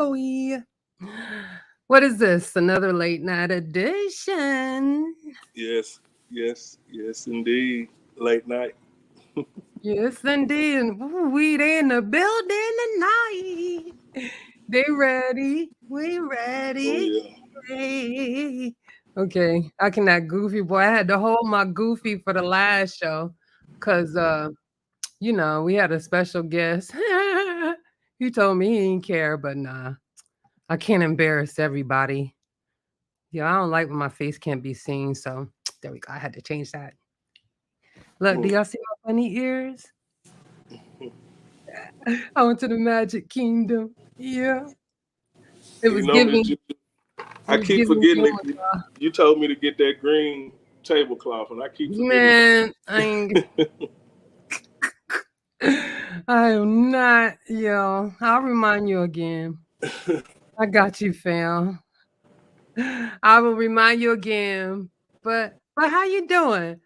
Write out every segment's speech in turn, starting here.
Oh, yeah. What is this? Another late night edition. Yes, yes, yes, indeed. Late night. Yes, indeed. Ooh, they in the building tonight. They ready. We Oh ready. yeah. Hey. Okay, I cannot goofy boy. I had to hold my goofy for the last show because we had a special guest. He told me he didn't care, but nah, I can't embarrass everybody. Yeah, I don't like when my face can't be seen, so there we go. I had to change that. Look, do Mm. y'all see my funny ears? I went to the Magic Kingdom. Yeah, it You was know, Miss giving. Juju, It I was keep giving forgetting you. that you told me to get that green tablecloth, and I keep forgetting about Man, I ain't. I am not, yo. I'll remind you again. it. I got you, fam. I will remind you again. But how you doing?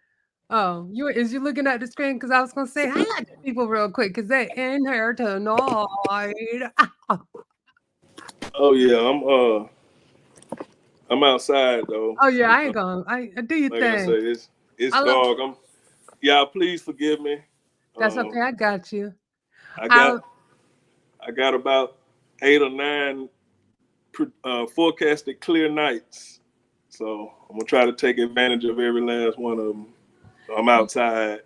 Oh, you looking at the screen? Because I was gonna say hi to people real quick because they're in here tonight. Oh yeah, I'm outside though. Oh yeah, You I ain't know, gonna. I do your like I say, thing. it's I love. dark. Y'all please forgive me. That's Um, okay. I got you. I I got I got about 8 or 9 forecasted clear nights, so I'm gonna try to take advantage of every last one of them. So I'm outside,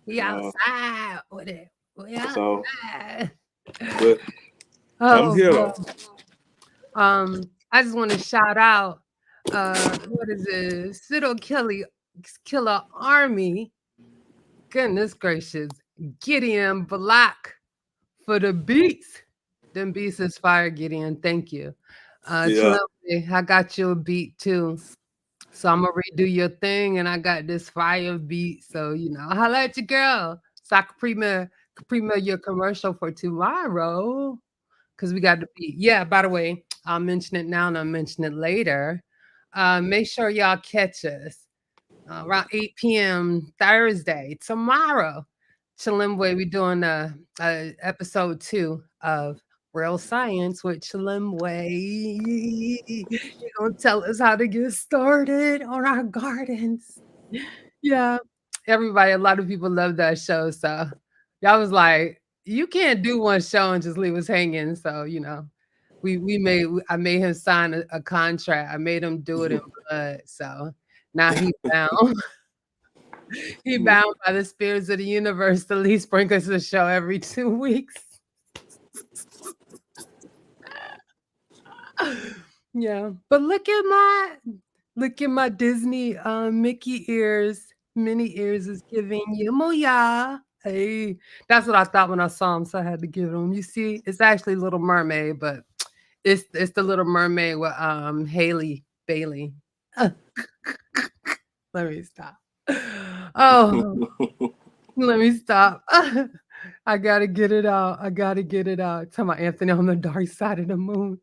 we and outside with it. We so outside. but I'm Oh here boy. though. I just want to shout out. What is it? Killer Army. Goodness gracious, Gideon Black for the beats. Them beats is fire, Gideon. Thank you. Yeah. Chilombe, I got you a beat too. So I'm gonna redo your thing, and I got this fire beat. So holla at your girl. So I can premiere your commercial for tomorrow. Cause we got to be. Yeah. By the way, I'll mention it now, and I'll mention it later. Make sure y'all catch us around 8 p.m. Thursday tomorrow. Chilimwe, we doing episode 2 of Real Science with Chilimwe. You're gonna tell us how to get started on our gardens. Yeah, everybody, a lot of people love that show. So y'all was like, you can't do one show and just leave us hanging. So I made him sign a contract. I made him do it in blood. So now he bound. He bound by the spirits of the universe to at least bring us a show every 2 weeks. Yeah, but look at my Disney Mickey ears, mini ears is giving you moya. Hey, that's what I thought when I saw him, so I had to give him. You see, it's actually Little Mermaid, but it's the Little Mermaid with Haley Bailey. Let me stop. Oh, let me stop. I gotta get it out. I gotta get it out. Tell my Anthony on the dark side of the moon.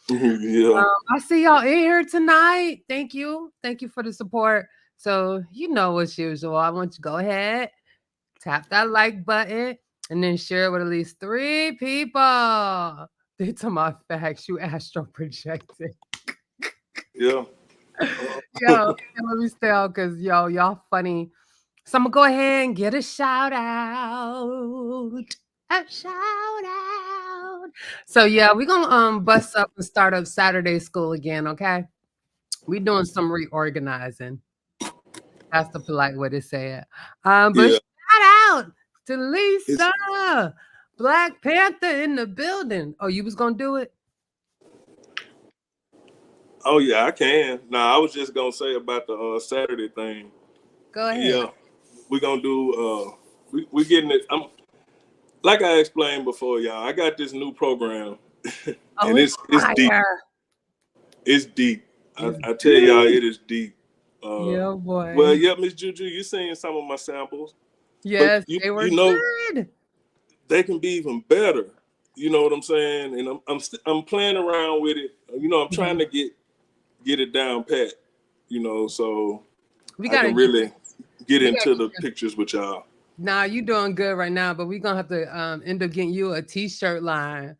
Yeah. I see y'all in here tonight. Thank you. Thank you for the support. So, as usual, I want you to go ahead, tap that like button, and then share it with at least 3 people. They to my facts, you astro projected. Yeah. Let me stay out because y'all funny. So I'm gonna go ahead and get a shout out. A shout out. So yeah, we're gonna bust up and start up Saturday school again, okay? We're doing some reorganizing. That's the polite way to say it. But Yeah. shout out to It's Lisa, Black Panther in the building. Oh, you was gonna do it? Oh yeah, I can. Nah, I was just gonna say about the Saturday thing. Go ahead. Yeah, we're gonna do. We getting it. I'm like I explained before, y'all. I got this new program, Oh, and it's it's deep. fire. It's deep. It's I tell y'all, deep. it is deep. Yeah, Well, boy. yeah, Miss Juju, you seen some of my samples, but Yes, you they were you know good. they can be even better. You know what I'm saying? And I'm playing around with it. I'm trying Mhm. to get it down pat. So We I gotta can get really get we gotta into get the you. pictures with y'all. Nah, you doing good right now, but we're gonna have to end up getting you a t-shirt line.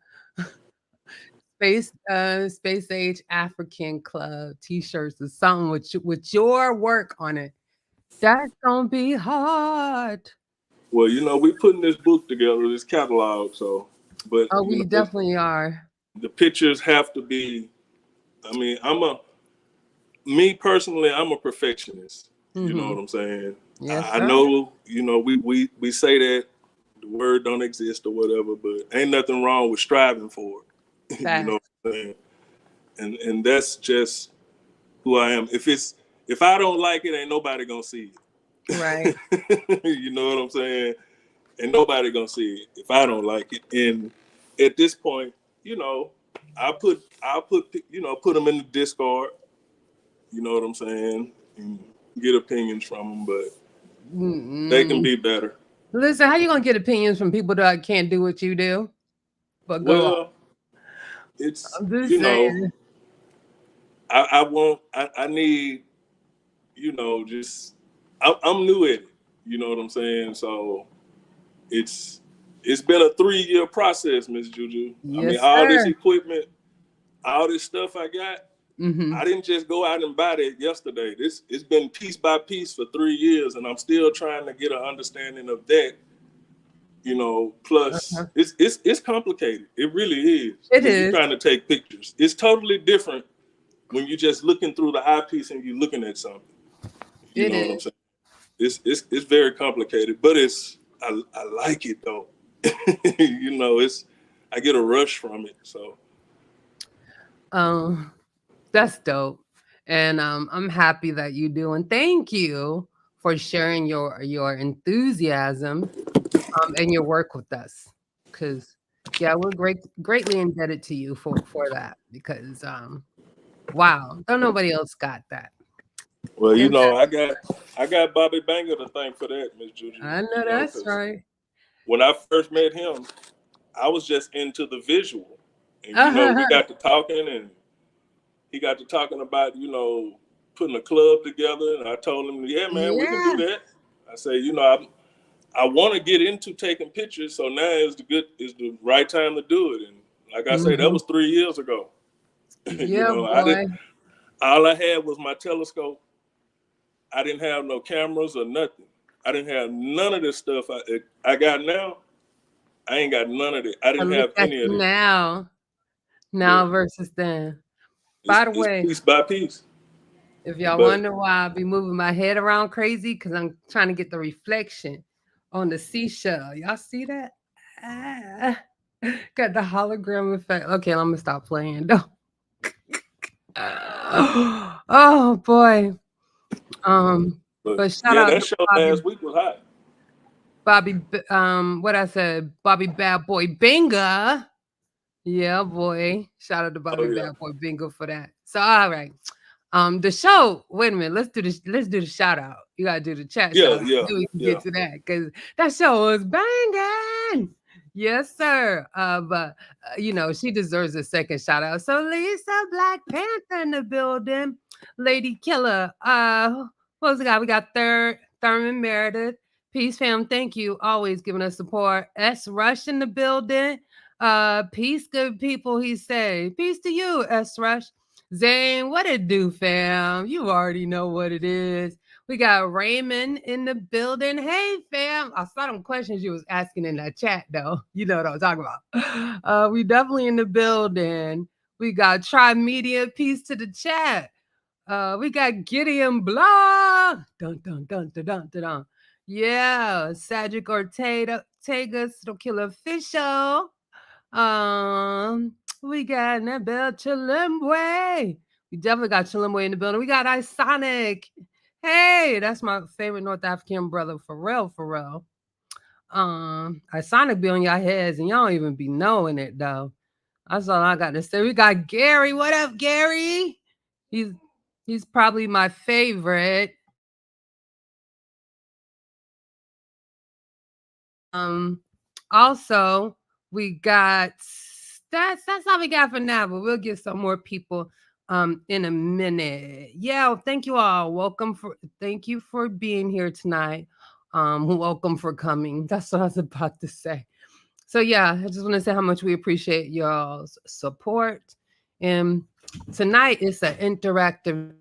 Space Age African Club t-shirts or something with your work on it. That's gonna be hard. Well, we putting this book together, this catalog. So, but Oh, we definitely are. the pictures have to be. I mean, me personally, I'm a perfectionist. You know Mm-hmm. what I'm saying? Yes, I sir. know, we say that the word don't exist or whatever, but ain't nothing wrong with striving for it. You know Fact. what I'm saying? And that's just who I am. If I don't like it, ain't nobody gonna see Right. it. You know what I'm saying? And nobody gonna see it if I don't like it. And at this point, I'll put them in the Discord. You know what I'm saying? And get opinions from them, but they can Mm-mm. be better. Listen, how you gonna get opinions from people that can't do what you do? But go on. Well, it's I'm just saying. I want I need just I'm new at it. You know what I'm saying? So it's it's been a 3-year process, Miss Juju. I mean, Yes, all this sir. equipment, all this stuff I got, Mm-hmm. I didn't just go out and buy that yesterday. It's been piece by piece for 3 years, and I'm still trying to get an understanding of that. Plus Uh-huh. it's complicated. It really is It when you're is. trying to take pictures. It's totally different when you're just looking through the eyepiece and you're looking at something. You It know what I'm is. saying? It's very complicated, but I like it though. It's I get a rush from it. So Um, that's dope. And I'm happy that you do. And thank you for sharing your enthusiasm and your work with us. Cause yeah, we're greatly indebted to you for that because wow, don't nobody else got that. well, And I got Bobby Banger to thank for that, Miss Juju. I know that's Because right. when I first met him, I was just into the visual, and we Uh-huh. got to talking, and he got to talking about putting a club together, and I told him, yeah, man, we can do Yeah. that. I say, I want to get into taking pictures, so now is the right time to do it. And like I say, that Hmm. was 3 years ago. Yeah, I did boy. all I had was my telescope. I didn't have no cameras or nothing. I didn't have none of this stuff I got now. I ain't got none of it. I And didn't look have at any of you it. now. But Now versus then. it's By the it's way, piece by piece. if y'all But wonder why I be moving my head around crazy, because I'm trying to get the reflection on the seashell. Y'all see that? Ah, got the hologram effect. Okay, I'm gonna stop playing though. Oh boy. Um, but but shout yeah, out that to show last week was hot. What I said, Bobby Bad Boy Binga. Yeah, boy. Shout out to Oh Bobby yeah. Bad Boy Bingo for that. So all right. The show, wait a minute, let's do the shout out. You gotta do the chat Yeah, shout out. yeah, Then we can yeah. get to that because that show was banging. Yes, sir. But she deserves a second shout out. So Lisa Black Panther in the building, Lady Killer. Who else we got? We got Thurman Meredith. Peace fam. Thank you. Always giving us support. S Rush in the building. Peace, good people, he say. Peace to you, S Rush. Zane, what it do, fam? You already know what it is. We got Raymond in the building. Hey, fam. I saw them questions you was asking in that chat, though. You know what I'm talking about. We definitely in the building. We got Try Media. Peace to the chat. We got Gideon Blah. Dun dun dun dun dun dun. Dun. Yeah, Cedric Ortega, Still Killer Official. We got Nabel Chilimbwe. We definitely got Chilimbwe in the building. We got Isonic. Hey, that's my favorite North African brother, for real, for real. Isonic be on your heads and y'all don't even be knowing it though. That's all I got to say. We got Gary. What up, Gary? He's he's probably my favorite. Um, Also, we got that's all we got for now, but we'll get some more people in a minute. Yeah, well, thank you all. Thank you for being here tonight. Welcome for coming. That's what I was about to say. So yeah, I just want to say how much we appreciate y'all's support. And tonight is an interactive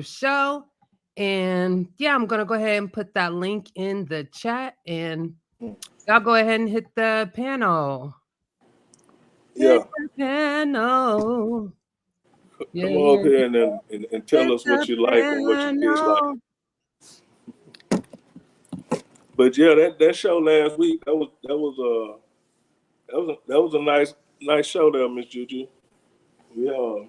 show. And yeah, I'm gonna go ahead and put that link in the chat, and y'all go ahead and hit the panel. Yeah. Hit the panel. Yeah, Come yeah. up here and tell Hit us what the you like and what you dislike. panel. But yeah, that show last week that was a nice show there, Miss Juju. Yeah,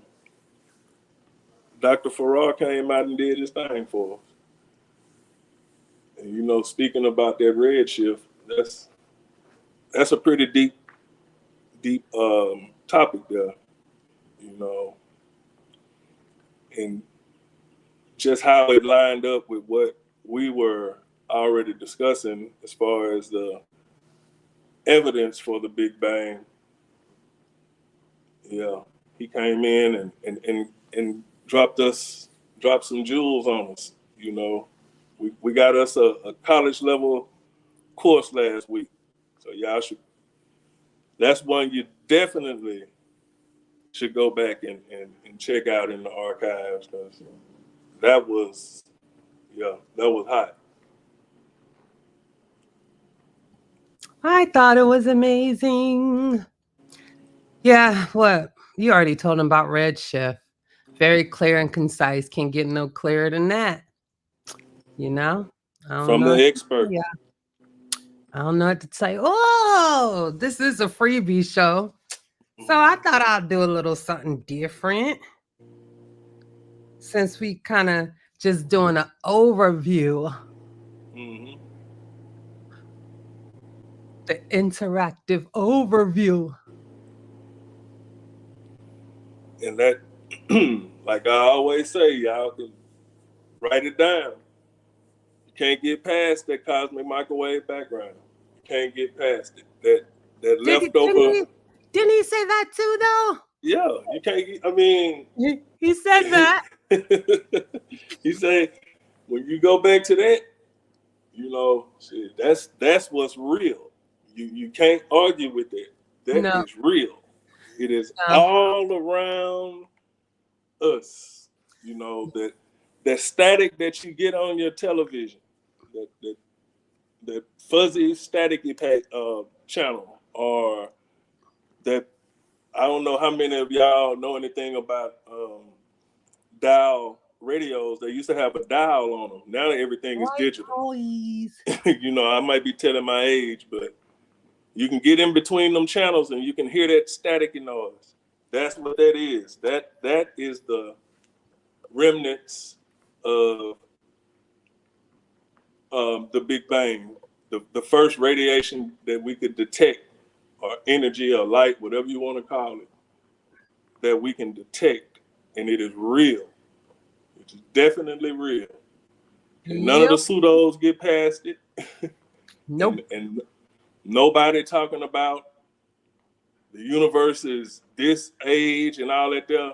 Dr. Farrar came out and did his thing for us. And speaking about that red shift, that's a pretty deep topic there. You know, and just how it lined up with what we were already discussing as far as the evidence for the Big Bang. Yeah, he came in and dropped some jewels on us. We got us a college level course last week, so y'all should. That's one you definitely should go back and check out in the archives, because that was that was hot. I thought it was amazing. Yeah, what? You already told him about Redshift. Very clear and concise. Can't get no clearer than that. You know? I don't From know. the expert. Yeah. I don't know what to say. Oh, this is a freebie show. So I thought I'd do a little something different. Since we kind of just doing an overview, Mm-hmm. the interactive overview. And that, like I always say, y'all can write it down. You can't get past that cosmic microwave background. You can't get past it. That Did he, didn't leftover. he? Didn't he say that too, though? Yeah, you can't get. I mean, He said that. he said when you go back to that, shit, that's what's real. You can't argue with that. That No, is real. It is no. all around us. That static that you get on your television, that fuzzy staticky channel, or that, I don't know how many of y'all know anything about dial radios. They used to have a dial on them. Now everything is White digital. noise. I might be telling my age, but you can get in between them channels and you can hear that staticky noise. That's what that is. That is the remnants of the Big Bang, the first radiation that we could detect, or energy or light, whatever you want to call it, that we can detect, and it is real. It is definitely real. And none of the Yep. pseudos get past it. Nope. and nobody talking about the universe is this age and all that there.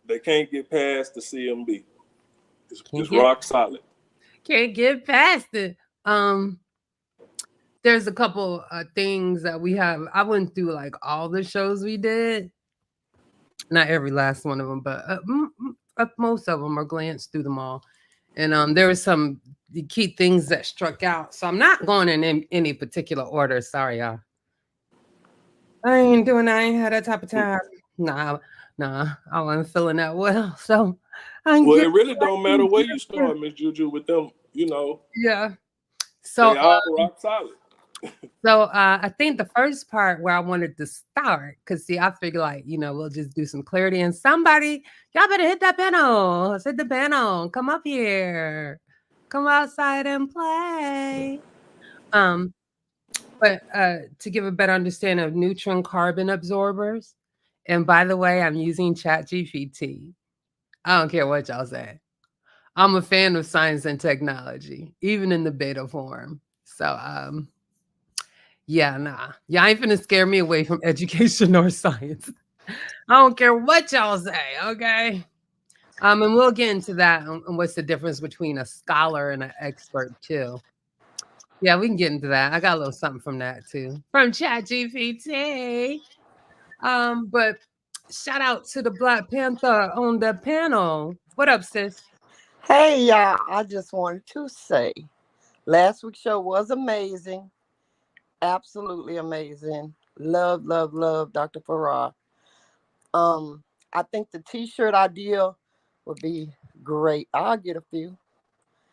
They can't get past the CMB. Can't It's get rock solid. can't get past it. Um, there's a couple things that we have. I went through like all the shows we did. Not every last one of them, but most of them, or glanced through them all. And there were some the key things that struck out. So I'm not going in any particular order. Sorry, y'all. I ain't doing that. I ain't had that type of time. Nah, nah, I wasn't feeling that well. So I ain't Well, it get really don't matter where you start, Miss Juju, with them. yeah. So They all rock solid. I think the first part where I wanted to start, because see, I figure like, we'll just do some clarity, and somebody, y'all better hit that panel. Hit the panel. Come up here. Come outside and play. Um, but to give a better understanding of neutron carbon absorbers, and by the way, I'm using ChatGPT. I don't care what y'all say. I'm a fan of science and technology, even in the beta form. So yeah, nah. Y'all ain't finna scare me away from education or science. I don't care what y'all say, okay? And we'll get into that and what's the difference between a scholar and an expert too. Yeah, we can get into that. I got a little something from that too, from ChatGPT. But shout out to the Black Panther on the panel. What up, sis? Hey, y'all. I just wanted to say last week's show was amazing. Absolutely amazing. Love, love, love Dr. Farrar. Um, I think the t-shirt idea would be great. I'll get a few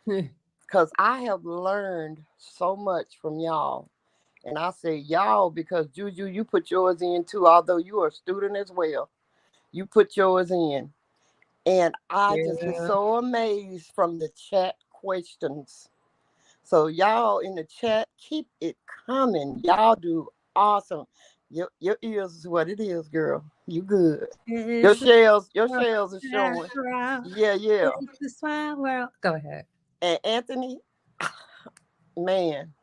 because I have learned so much from y'all. And I say y'all because Juju, you put yours in too, although you are a student as well. You put yours in. And I just get Yeah. so amazed from the chat questions. So y'all in the chat, keep it coming. Y'all do awesome. Your ears is what it is, girl. You good. It's a Your world shells are showing. after all. Yeah, yeah. It's a small world. Go ahead. And Anthony, man,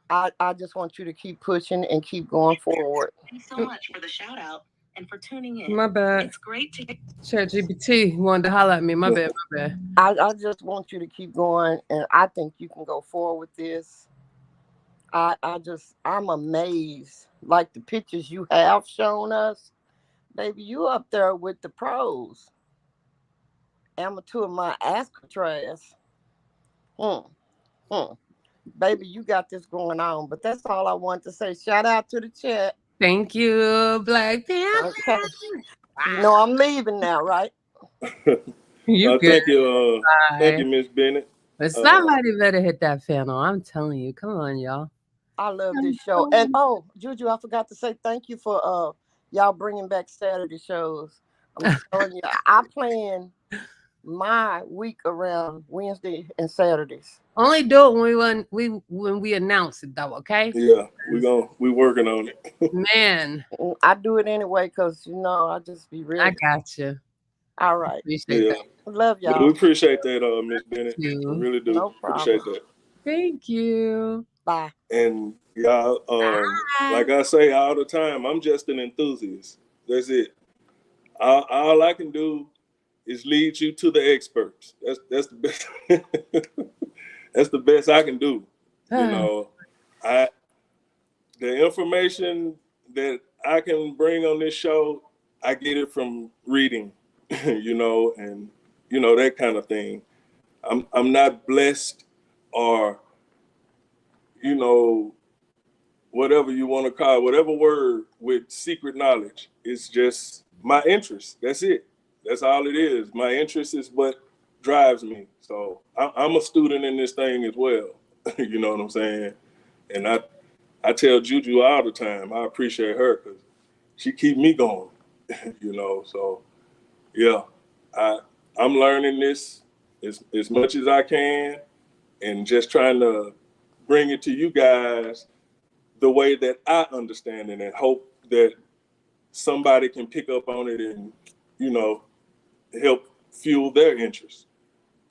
I just want you to keep pushing and keep going forward. Thanks so much for the shout out and for tuning in. My bad. It's great to ChatGPT wanted to holler at me. My bad, my bad. I just want you to keep going, and I think you can go forward with this. I'm amazed. Like the pictures you have shown us, baby, you up there with the pros. Amateur my Alcatraz. Hmm. Hmm. Baby, you got this going on. But that's all I want to say. Shout out to the chat. Thank you, Black Panther. Okay. You know I'm leaving now, right? You good. Thank you, Miss Bennett. But somebody better hit that panel. I'm telling you. Come on, y'all. I love this show. And oh, Juju, I forgot to say thank you for y'all bringing back Saturday shows. I'm telling you, I plan my week around Wednesday and Saturdays. Only do it when we announce it though, okay? Yeah, we working on it. Man. I do it anyway because I just be ready. I got you. All right. Appreciate that. Love y'all. We appreciate that, Miss Bennett. We really do. No problem. Appreciate that. Thank you. Bye. And y'all, like I say all the time, I'm just an enthusiast. That's it. All I can do is lead you to the experts. That's the best. That's the best I can do. The information that I can bring on this show, I get it from reading, and that kind of thing. I'm not blessed or whatever you want to call it, whatever word with secret knowledge. It's just my interest. That's it. That's all it is. My interest is what drives me. So I'm a student in this thing as well. You know what I'm saying? And I tell Juju all the time, I appreciate her because she keep me going. So yeah, I'm learning this as much as I can and just trying to bring it to you guys the way that I understand it and hope that somebody can pick up on it and, help fuel their interest.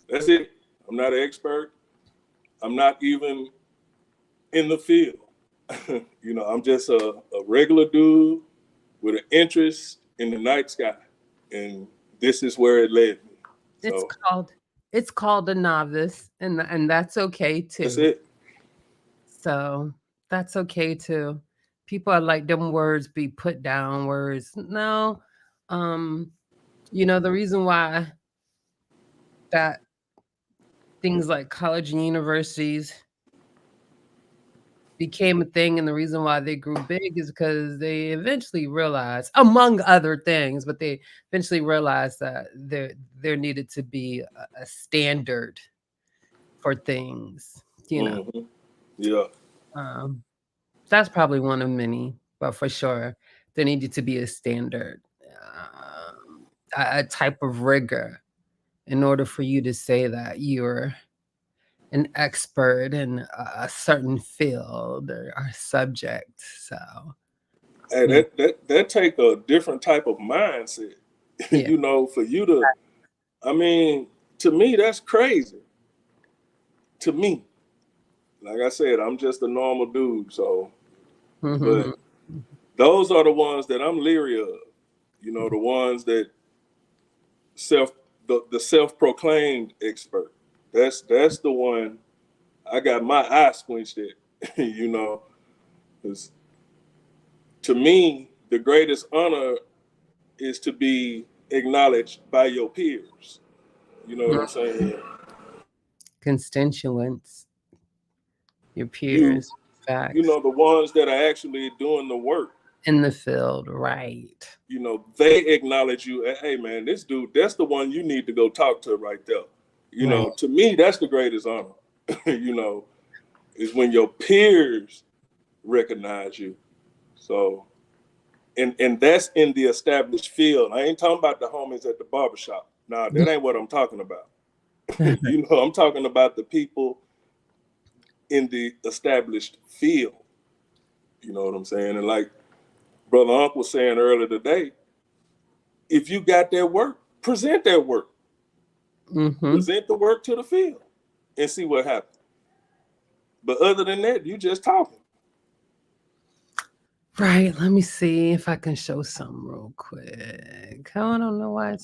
That's it. I'm not an expert. I'm not even in the field. I'm just a regular dude with an interest in the night sky. And this is where it led me. It's called a novice, and that's okay too. That's it. So that's okay too. People are like them words be put down words. No. The reason why that things like college and universities became a thing and the reason why they grew big is because they eventually realized, among other things, but they eventually realized that there needed to be a standard for things, Mm-hmm. Yeah. That's probably one of many, but for sure there needed to be a standard, a type of rigor in order for you to say that you're an expert in a certain field or subject. So hey, that take a different type of mindset. Yeah. For you to, to me, that's crazy. To me, like I said, I'm just a normal dude. So, but those are the ones that I'm leery of. The ones that self the self-proclaimed expert. That's the one I got my eye squenched at. You know, 'cause to me, the greatest honor is to be acknowledged by your peers. You know what I'm saying? Constituents, your You peers, you facts know the ones that are actually doing the work. in the field, right? You know, they acknowledge you. Hey, man, this dude, that's the one you need to go talk to right there. You Right. know, to me, that's the greatest honor. You know, is when your peers recognize you. So, and that's in the established field. I ain't talking about the homies at the barbershop. Nah, that ain't what I'm talking about. You know, I'm talking about the people in the established field. You know what I'm saying? And like Brother Unc was saying earlier today, if you got that work, present that work. Mm-hmm. Present the work to the field and see what happens. But other than that, you just talking. Right. Let me see if I can show some real quick. Oh, I don't know why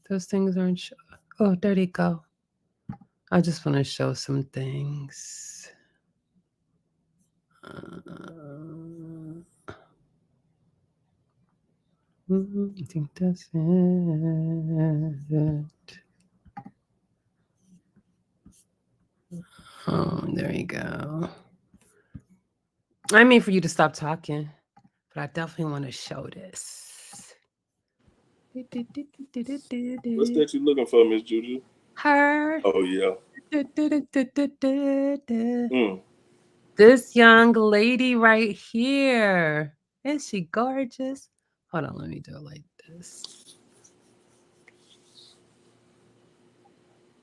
those things aren't show. Oh, there they go. I just want to show some things. I think that's it. Oh, there you go. I mean for you to stop talking, but I definitely want to show this. What's that you looking for, Miss Juju? Her. Oh yeah. Mm. This young lady right here. Is she gorgeous? Hold on, let me do it like this.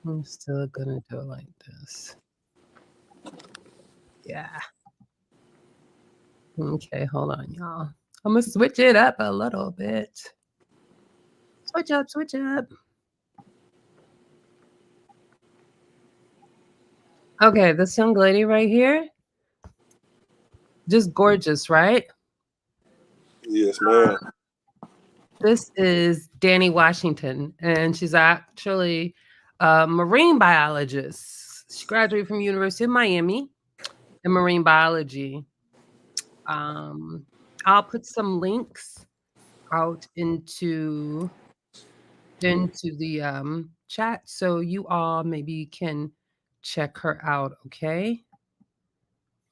I'm still gonna do it like this. Yeah. Okay, hold on, y'all. I'm gonna switch it up a little bit. Switch up, switch up. Okay, this young lady right here, just gorgeous, right? Yes, ma'am. This is Danny Washington, and she's actually a marine biologist. She graduated from University of Miami in marine biology. I'll put some links out into the chat so you all maybe can check her out. Okay.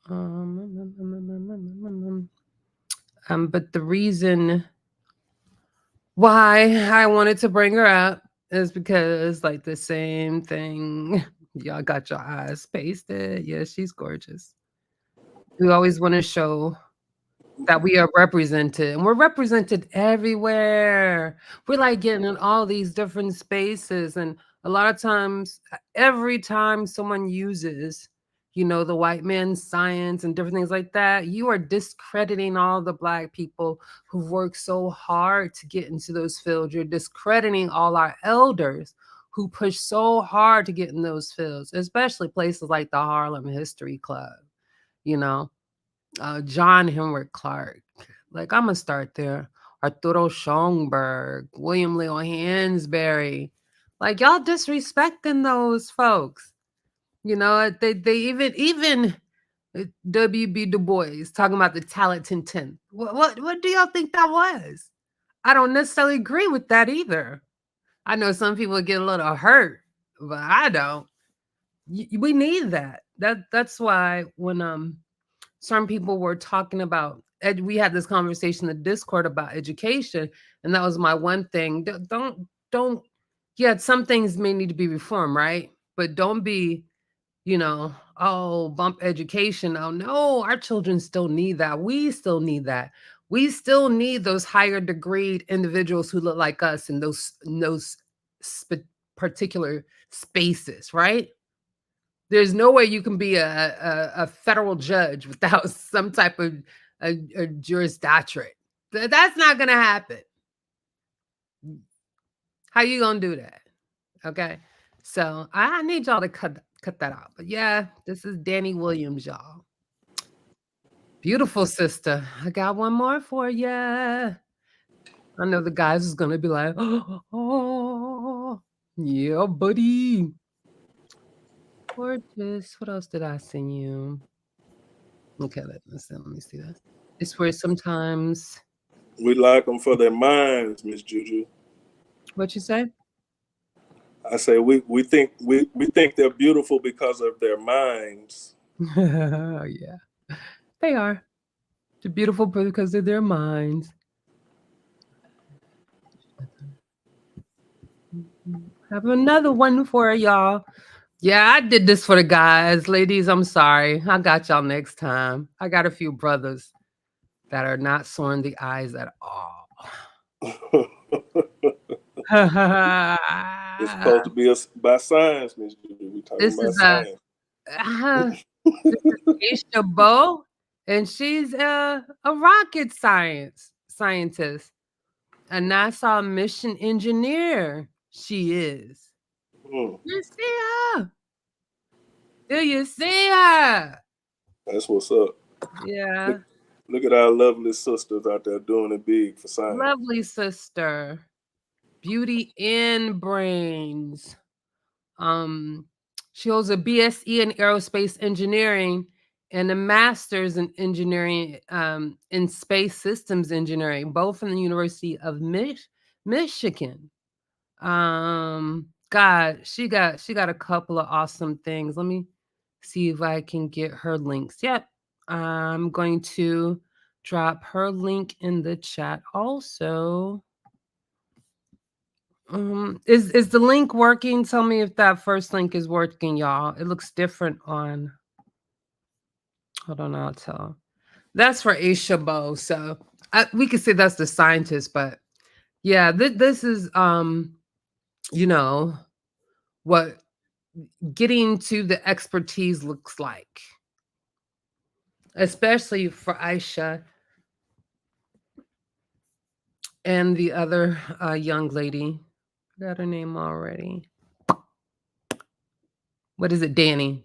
But the reason why I wanted to bring her up is because, like, the same thing. Y'all got your eyes pasted. Yeah, she's gorgeous. We always want to show that we are represented, and we're represented everywhere. We're like getting in all these different spaces, and a lot of times, every time someone uses, the white man's science and different things like that, you are discrediting all the Black people who've worked so hard to get into those fields. You're discrediting all our elders who push so hard to get in those fields, especially places like the Harlem History Club, you know John Henrik Clark. Like, I'm gonna start there. Arturo Schomburg, William Leo Hansberry. Like, y'all disrespecting those folks. They even W.B. Du Bois talking about the Talented Tenth. What do y'all think that was? I don't necessarily agree with that either. I know some people get a little hurt, but I don't. We need that. That's why when certain people were talking about we had this conversation in the Discord about education, and that was my one thing. Don't yeah, some things may need to be reformed, right? But don't be, oh, bump education. Oh no, our children still need that. We still need that. We still need those higher degreed individuals who look like us in those particular spaces, right? There's no way you can be a federal judge without some type of a Juris Doctorate. That's not gonna happen. How you gonna do that? Okay, so I need y'all to cut that out. But yeah, this is Danny Williams, y'all. Beautiful sister. I got one more for ya. I know the guys is gonna be like, oh, Yeah, buddy. Gorgeous. What else did I send you? Okay, let me see that. It's where sometimes We like them for their minds, Miss Juju. what you say? I say we think they're beautiful because of their minds. Yeah, they are. They're beautiful because of their minds. Have another one for y'all. Yeah, I did this for the guys. Ladies, I'm sorry. I got y'all next time. I got a few brothers that are not soaring the eyes at all. It's supposed to be by science, Miss Juju. We talking This about is science. uh, this is Aisha Bo, and she's a rocket scientist, a NASA mission engineer. She is. Hmm, You see her? Do you see her? that's what's up. Look, Yeah, look at our lovely sisters out there doing it big for science. lovely sister. Beauty and brains. Um, she holds a BSE in aerospace engineering and a master's in engineering in space systems engineering, both from the University of Michigan. God, she got a couple of awesome things. Let me see if I can get her links. Yep. I'm going to drop her link in the chat also. Is the link working? Tell me if that first link is working, y'all. It looks different on. Hold on, I'll tell. That's for Aisha Bo. So we could say that's the scientist, but yeah, this is you know, what getting to the expertise looks like, especially for Aisha and the other young lady. Got her name already. What is it? Danny.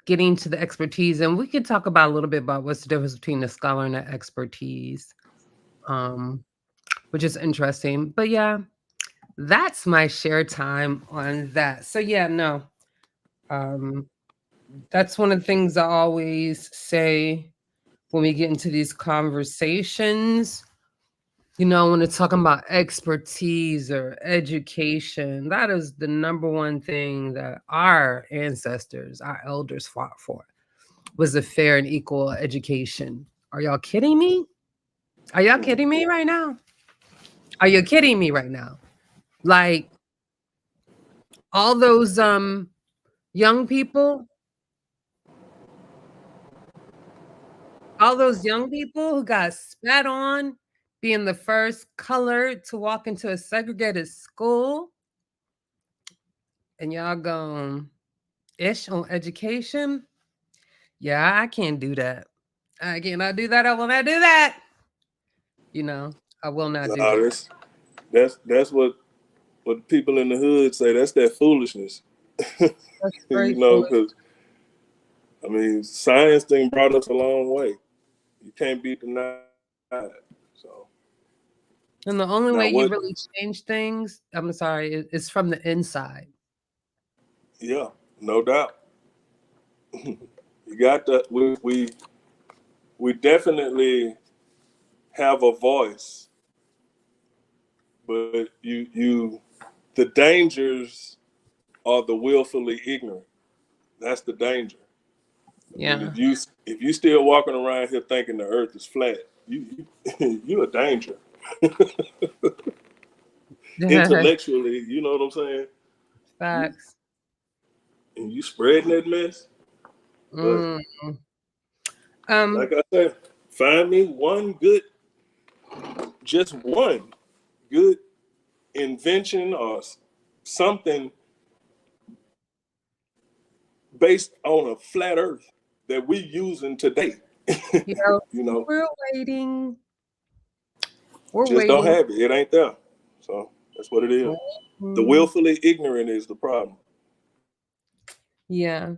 Getting to the expertise, and we can talk about a little bit about what's the difference between the scholar and the expertise, um, which is interesting. But yeah, that's my share time on that. So yeah, no, um, that's one of the things I always say when we get into these conversations. When it's talking about expertise or education, that is the number one thing that our ancestors, our elders fought for, was a fair and equal education. Are y'all kidding me? Are y'all kidding me right now? Are you kidding me right now? Like all those young people, all those young people who got spat on being the first color to walk into a segregated school, and y'all going ish on education. Yeah, I can't do that. I cannot do that. I will not do that. You know, I will not do Nah, that. that's what people in the hood say. That's that foolishness. That's You very know, foolish. because I mean, science thing brought us a long way. You can't be denied. So And the now only way what? you really change things, I'm sorry, is from the inside. Yeah, no doubt. You got that. We definitely have a voice, but the dangers are the willfully ignorant. That's the danger. I mean, Yeah. if you still walking around here thinking the Earth is flat, you a danger. Intellectually, you know what I'm saying. You Facts. and you spreading that mess. But Mm. Um, like I said, find me just one good invention or something based on a flat Earth that we using today. you know, You know, we're waiting. We're just don't waiting. have it. It ain't there. So that's what it is. The Mhm. willfully ignorant is the problem. Yeah.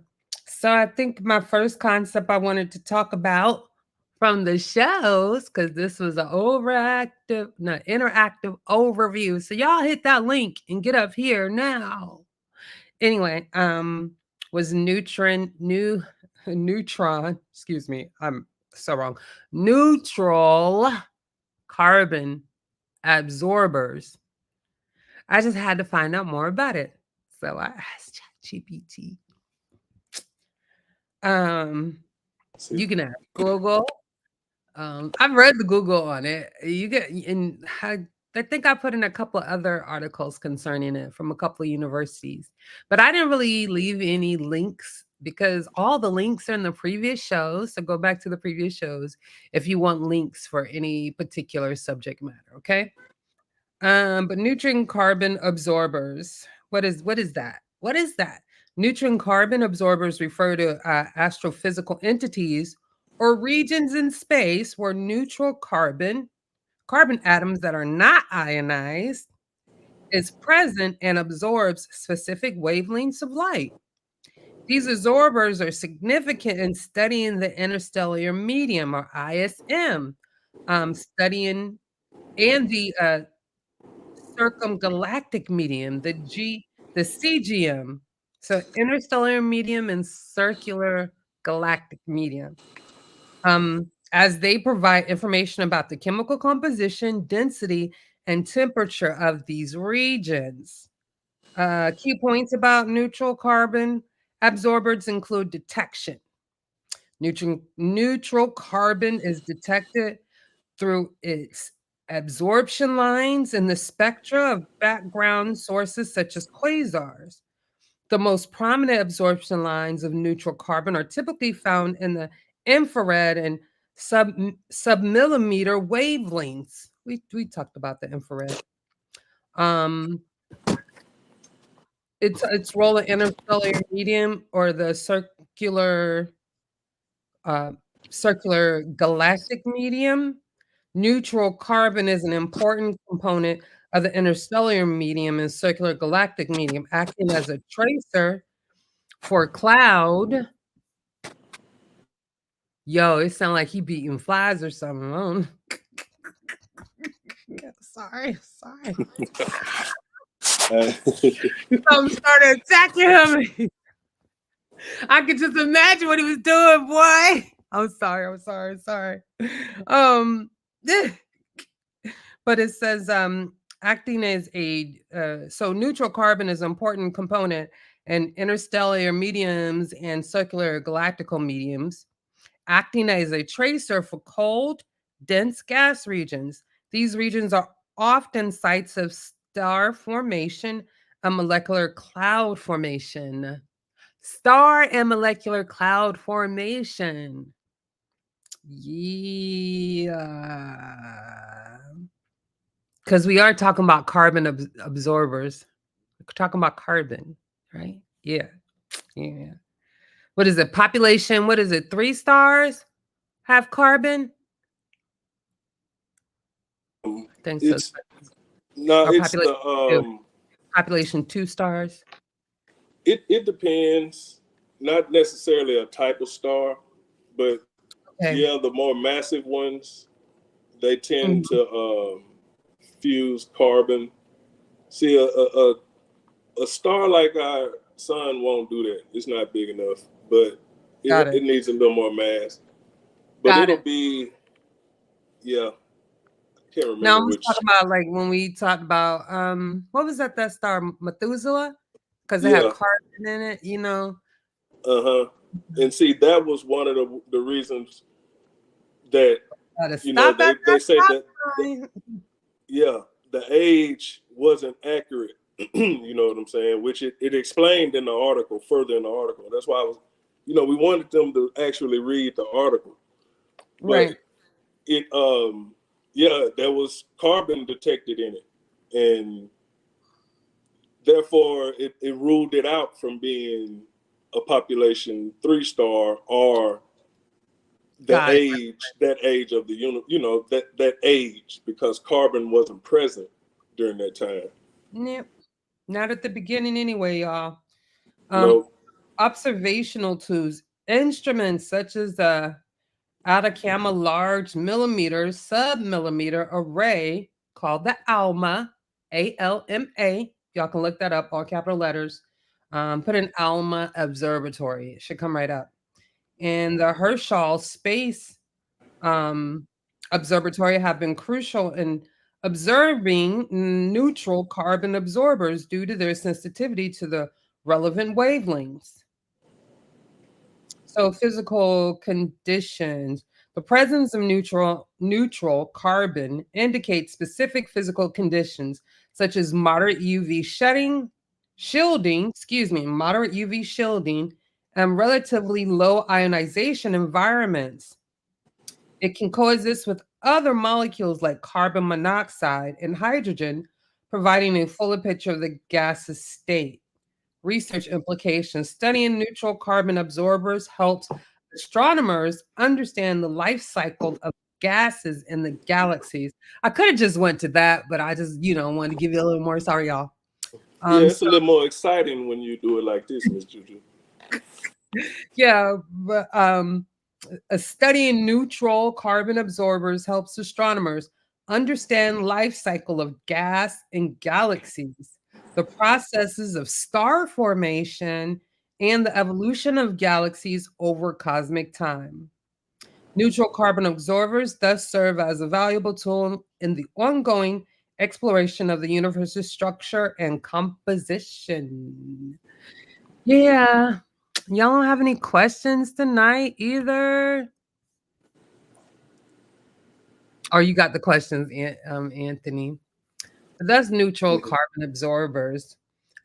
So I think my first concept I wanted to talk about from the shows, because this was an interactive overview. So y'all hit that link and get up here now. Anyway, was neutron, excuse me, I'm so wrong. Neutral carbon absorbers. I just had to find out more about it. So I asked ChatGPT. See, You can ask Google. I've read the Google on it. You get and I think I put in a couple of other articles concerning it from a couple of universities, but I didn't really leave any links because all the links are in the previous shows. So go back to the previous shows if you want links for any particular subject matter. Okay. But nutrient carbon absorbers. What is that? What is that? Nutrient carbon absorbers refer to astrophysical entities or regions in space where neutral carbon atoms that are not ionized is present and absorbs specific wavelengths of light. These absorbers are significant in studying the interstellar medium or ISM, studying and the circumgalactic medium, the CGM. So interstellar medium and circular galactic medium. As they provide information about the chemical composition, density, and temperature of these regions. Key points about neutral carbon absorbers include detection. Neutral carbon is detected through its absorption lines in the spectra of background sources such as quasars. The most prominent absorption lines of neutral carbon are typically found in the infrared and submillimeter wavelengths. We talked about the infrared. Um, its role in interstellar medium or the uh, circular galactic medium. Neutral carbon is an important component of the interstellar medium and circular galactic medium, acting as a tracer for cloud. Yo, it sounds like he beating flies or something. Sorry. Something started attacking him. I could just imagine what he was doing, boy. I'm sorry. Um, but it says acting as a so neutral carbon is an important component in interstellar mediums and circular galactical mediums, acting as a tracer for cold, dense gas regions. These regions are often sites of star formation and molecular cloud formation. Star and molecular cloud formation. Yeah. Because we are talking about carbon absorbers. We're talking about carbon, right? Yeah. Yeah. What is it? Population, what is it? 3 stars have carbon? I think so. it's no, Or it's population the 2. Population 2 stars. it depends. Not necessarily a type of star, but Okay. yeah, the more massive ones, they tend Mhm. to fuse carbon. See, a star like our sun won't do that. It's not big enough, but Got it it. needs a little more mass. But Got it'll it. be, yeah, I can't Now remember I'm just which. talking about like when we talked about what was that star Methuselah? Because it had Yeah, carbon in it, you know. uh-huh. And see, that was one of the reasons that, Gotta you know, stop at they that say stop that the, sign. yeah, the age wasn't accurate. You know what I'm saying? Which it explained in the article, further in the article. That's why I was, you know, we wanted them to actually read the article. But Right. it yeah, there was carbon detected in it. And therefore it ruled it out from being a population 3 star or Got it. that age of the unit, you know, that age, because carbon wasn't present during that time. Yep. Not at the beginning anyway, y'all. Um, No. observational tools, instruments such as the Atacama large millimeter submillimeter array called the ALMA, ALMA. Y'all can look that up, all capital letters. Put in ALMA Observatory. It should come right up. And the Herschel Space um, Observatory have been crucial in observing neutral carbon absorbers due to their sensitivity to the relevant wavelengths. So physical conditions. The presence of neutral carbon indicates specific physical conditions such as moderate UV moderate UV shielding, and relatively low ionization environments. It can coexist with other molecules like carbon monoxide and hydrogen, providing a fuller picture of the gaseous state. Research implications. Studying neutral carbon absorbers helps astronomers understand the life cycle of gases in the galaxies. I could have just went to that, but I just, wanted to give you a little more. Sorry, y'all. Yeah, it's a So little more exciting when you do it like this, Miss Juju. yeah, but studying neutral carbon absorbers helps astronomers understand life cycle of gas in galaxies, the processes of star formation, and the evolution of galaxies over cosmic time. Neutral carbon absorbers thus serve as a valuable tool in the ongoing exploration of the universe's structure and composition. Yeah. Y'all don't have any questions tonight either? Or you got the questions, Anthony. That's neutral carbon absorbers.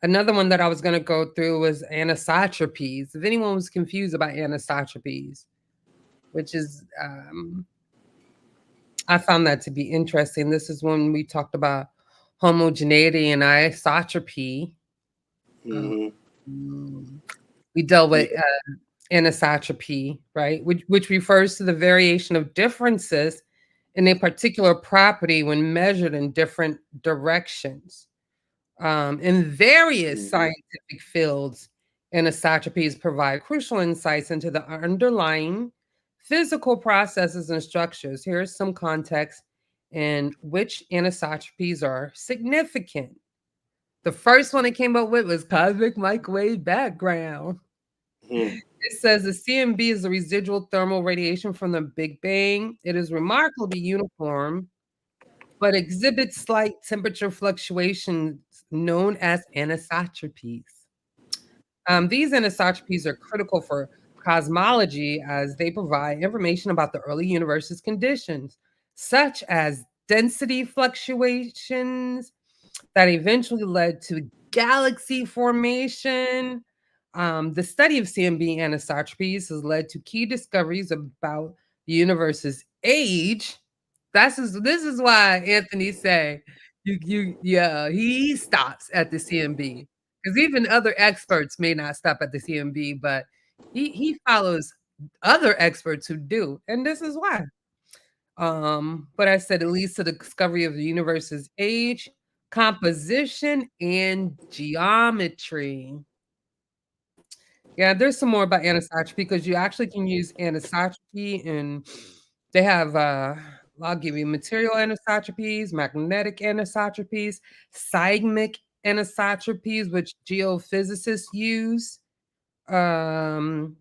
Another one that I was going to go through was anisotropies. If anyone was confused about anisotropies, which is, I found that to be interesting. This is when we talked about homogeneity and isotropy. Mm-hmm. We dealt Yeah. with anisotropy, right? Which refers to the variation of differences in a particular property when measured in different directions. In various scientific fields, anisotropies provide crucial insights into the underlying physical processes and structures. Here's some context in which anisotropies are significant. The first one it came up with was cosmic microwave background. Mm-hmm. It says the CMB is the residual thermal radiation from the Big Bang. It is remarkably uniform, but exhibits slight temperature fluctuations known as anisotropies. These anisotropies are critical for cosmology as they provide information about the early universe's conditions, such as density fluctuations that eventually led to galaxy formation. The study of CMB anisotropies has led to key discoveries about the universe's age. This is why Anthony say yeah, he stops at the CMB because even other experts may not stop at the CMB, but he follows other experts who do, and this is why. But I said it leads to the discovery of the universe's age, composition, and geometry. Yeah, there's some more about anisotropy because you actually can use anisotropy and they have I'll give you material anisotropies, magnetic anisotropies, seismic anisotropies, which geophysicists use. Um,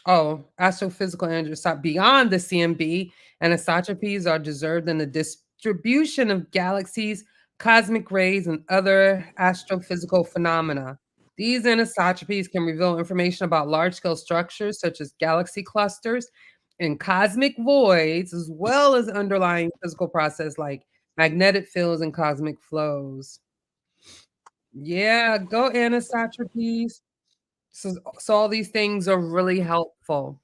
Astrophysical anisotropy beyond the CMB, anisotropies are observed in the distribution of galaxies, cosmic rays, and other astrophysical phenomena. These anisotropies can reveal information about large-scale structures such as galaxy clusters and cosmic voids, as well as underlying physical process like magnetic fields and cosmic flows. Yeah, go anisotropies. So all these things are really helpful.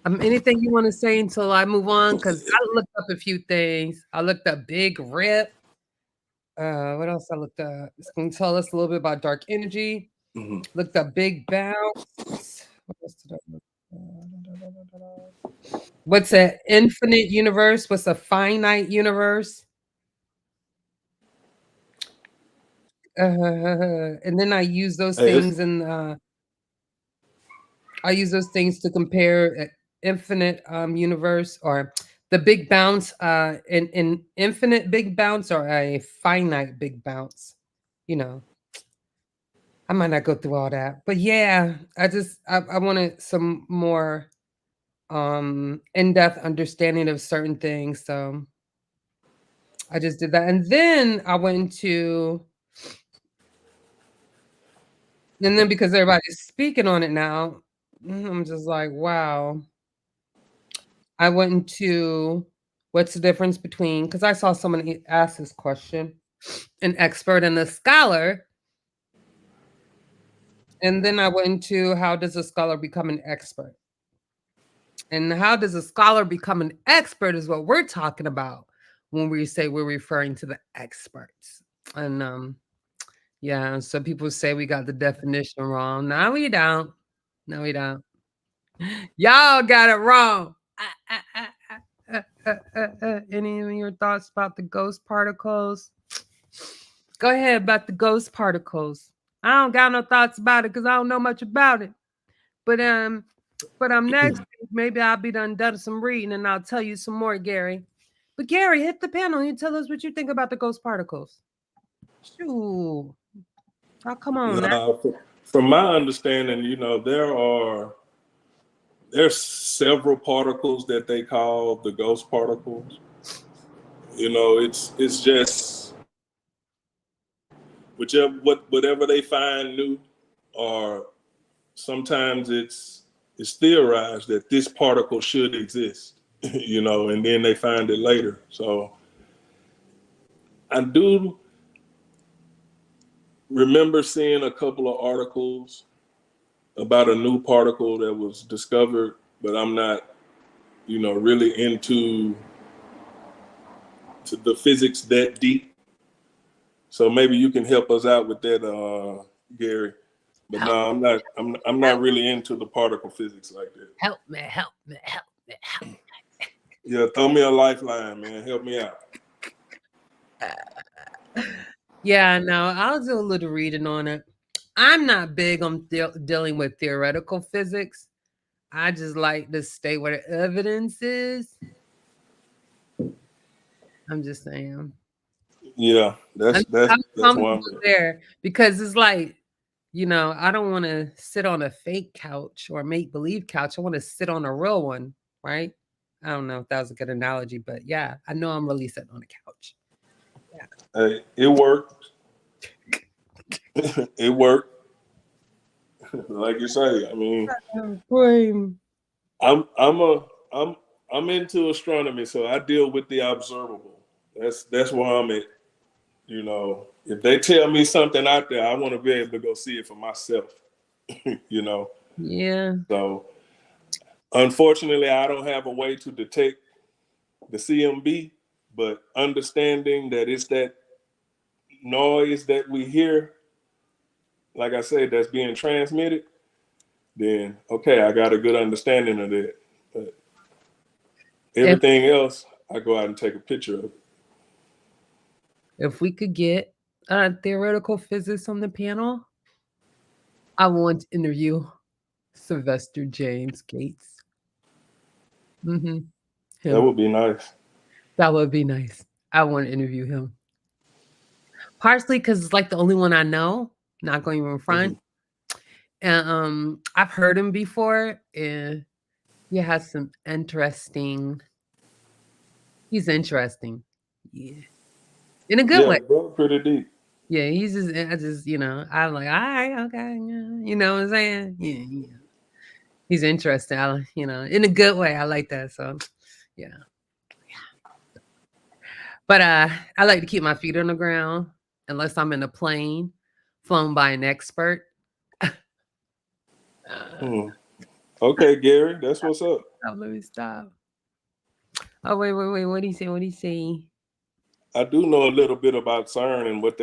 Anything you want to say until I move on? Because I looked up a few things. I looked up Big Rip. What else I looked up? It's going to tell us a little bit about dark energy. Mm-hmm. Looked up Big Bounce. What else did I look? What's an infinite universe? What's a finite universe? And then I use those Hey, things and I use those things to compare infinite universe, or the big bounce, in infinite big bounce, or a finite big bounce. You know, I might not go through all that, but yeah, I wanted some more in-depth understanding of certain things, so I just did that. And then I went to, and then because everybody's speaking on it now, I'm just like, wow. I went into what's the difference between, because I saw someone ask this question, an expert and a scholar. And then I went into how does a scholar become an expert? And how does a scholar become an expert is what we're talking about when we say we're referring to the experts. And yeah, so people say we got the definition wrong. No, we don't. No, we don't. Y'all got it wrong. Any of your thoughts about the ghost particles? Go ahead about the ghost particles. I don't got no thoughts about it because I don't know much about it. But next week maybe I'll be done some reading and I'll tell you some more, Gary. But Gary, hit the panel and tell us what you think about the ghost particles. Shoot. Oh, come on now. From my understanding, there's several particles that they call the ghost particles. It's just whatever they find new, or sometimes it's theorized that this particle should exist, and then they find it later. So I do remember seeing a couple of articles about a new particle that was discovered, but I'm not, really into the physics that deep. So maybe you can help us out with that, Gary. But no, I'm not really into the particle physics like that. Help me. Yeah, throw me a lifeline, man. Help me out. Yeah, no, I'll do a little reading on it. I'm not big on dealing with theoretical physics. I just like to stay where the evidence is. I'm just saying. Yeah, that's why I'm there, because it's like, I don't want to sit on a fake couch or make believe couch. I want to sit on a real one, right? I don't know if that was a good analogy, but yeah, I know I'm really sitting on a couch. Yeah. Hey, it worked. It worked. Like you say, I mean, I'm into astronomy, so I deal with the observable. That's where I'm at. If they tell me something out there, I want to be able to go see it for myself. Yeah. So unfortunately, I don't have a way to detect the CMB, but understanding that it's that noise that we hear, like I said, that's being transmitted, then okay, I got a good understanding of that. But everything else, I go out and take a picture of it. If we could get theoretical physics on the panel, I want to interview Sylvester James Gates. That would be nice. That would be nice. I want to interview him. Partially because it's like the only one I know, not going in front. And I've heard him before, and he has some interesting. He's interesting, yeah, in a good way. Bro, pretty deep. Yeah, he's just. I'm like, all right, okay, you know what I'm saying? Yeah. He's interesting. In a good way. I like that. So, yeah. But I like to keep my feet on the ground unless I'm in a plane flown by an expert. Okay, Gary, that's what's up. Oh, let me stop. Oh, wait. What do you say? What do you say? I do know a little bit about CERN and what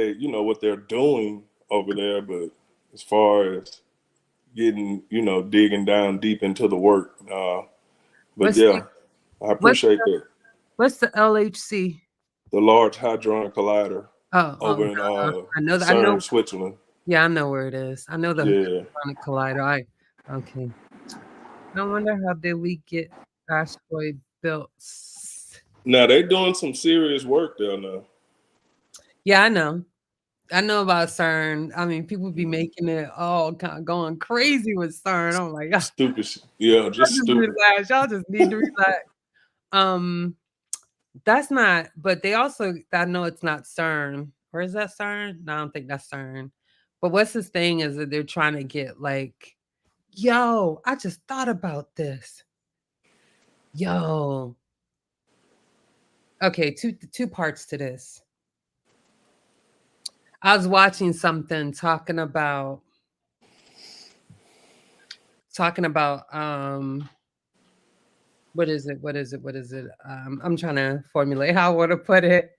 they're doing over there, but as far as getting, digging down deep into the work, but I appreciate that. What's the LHC? The Large Hadron Collider over in CERN, Switzerland. Yeah, I know where it is. I know the Hadron Collider. Okay. I wonder how did we get asteroid built? Now they doing some serious work there now. Yeah, I know. I know about CERN. I mean, people be making it all kind of going crazy with CERN. I'm like, y'all Stupid shit. Yeah, just just stupid. relax. Y'all just need to relax. Um, that's not, but they also, I know it's not CERN. Or is that CERN? No, I don't think that's CERN. But what's this thing is that they're trying to get like, yo, I just thought about this. Yo. Okay, two parts to this. I was watching something talking about what is it? I'm trying to formulate how I want to put it.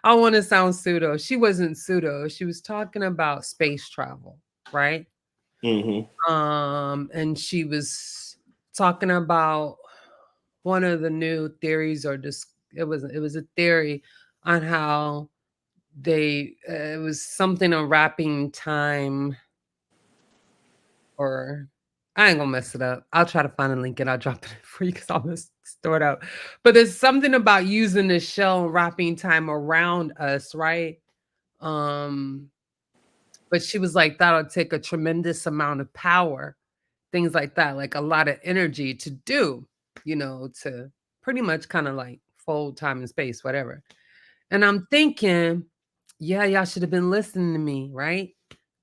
I want to sound pseudo. She wasn't pseudo. She was talking about space travel, right? Mm-hmm. And she was talking about one of the new theories, or just it was a theory on how they it was something on wrapping time, or I ain't gonna mess it up. I'll try to find a link and I'll drop it for you because I'll just store it out. But there's something about using the shell and wrapping time around us, right? Um, but she was like, that'll take a tremendous amount of power, things like that, like a lot of energy to do, to pretty much kind of like fold time and space, whatever. And I'm thinking, yeah, y'all should have been listening to me, right?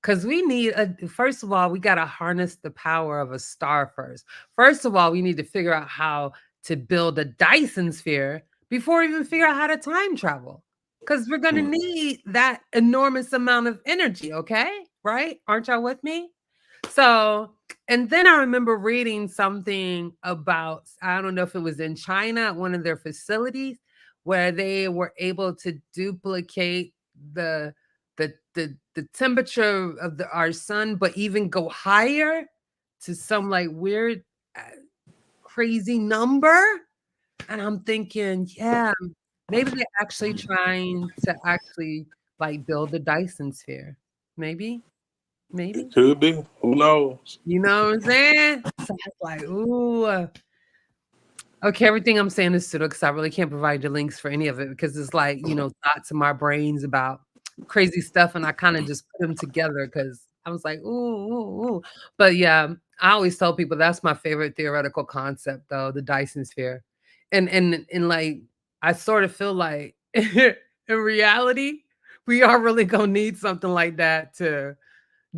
Because we need, first of all, we got to harness the power of a star first. First of all, we need to figure out how to build a Dyson sphere before we even figure out how to time travel. Because we're going to need that enormous amount of energy, okay? Right? Aren't y'all with me? So, and then I remember reading something about, I don't know if it was in China at one of their facilities, where they were able to duplicate the the temperature of our sun, but even go higher to some like weird uh, crazy number. And I'm thinking, yeah, maybe they're actually trying to actually like build a Dyson sphere. Maybe, It maybe. could be. Who knows? You know what I'm saying? So I was like, ooh. Okay, everything I'm saying is pseudo because I really can't provide the links for any of it because it's like, thoughts in my brains about crazy stuff, and I kind of just put them together because I was like, ooh, ooh, ooh. But yeah, I always tell people that's my favorite theoretical concept, though, the Dyson sphere. And like I sort of feel like in reality, we are really gonna need something like that to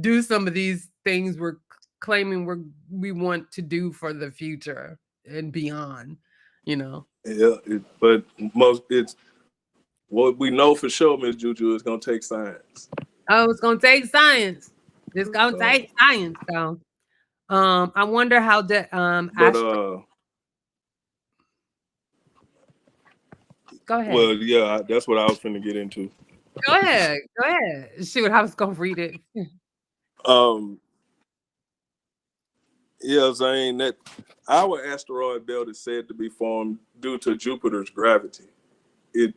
do some of these things we're claiming we want to do for the future and beyond, you know. Yeah, but it's what we know for sure, Miss Juju, is gonna take science. Oh, it's gonna take science. It's gonna So, take science, though. I wonder how the but go ahead. well, yeah, that's what I was finna get into. Go ahead. Go ahead. Shoot, I was gonna read it. Um, yeah, Zane, that our asteroid belt is said to be formed due to Jupiter's gravity. It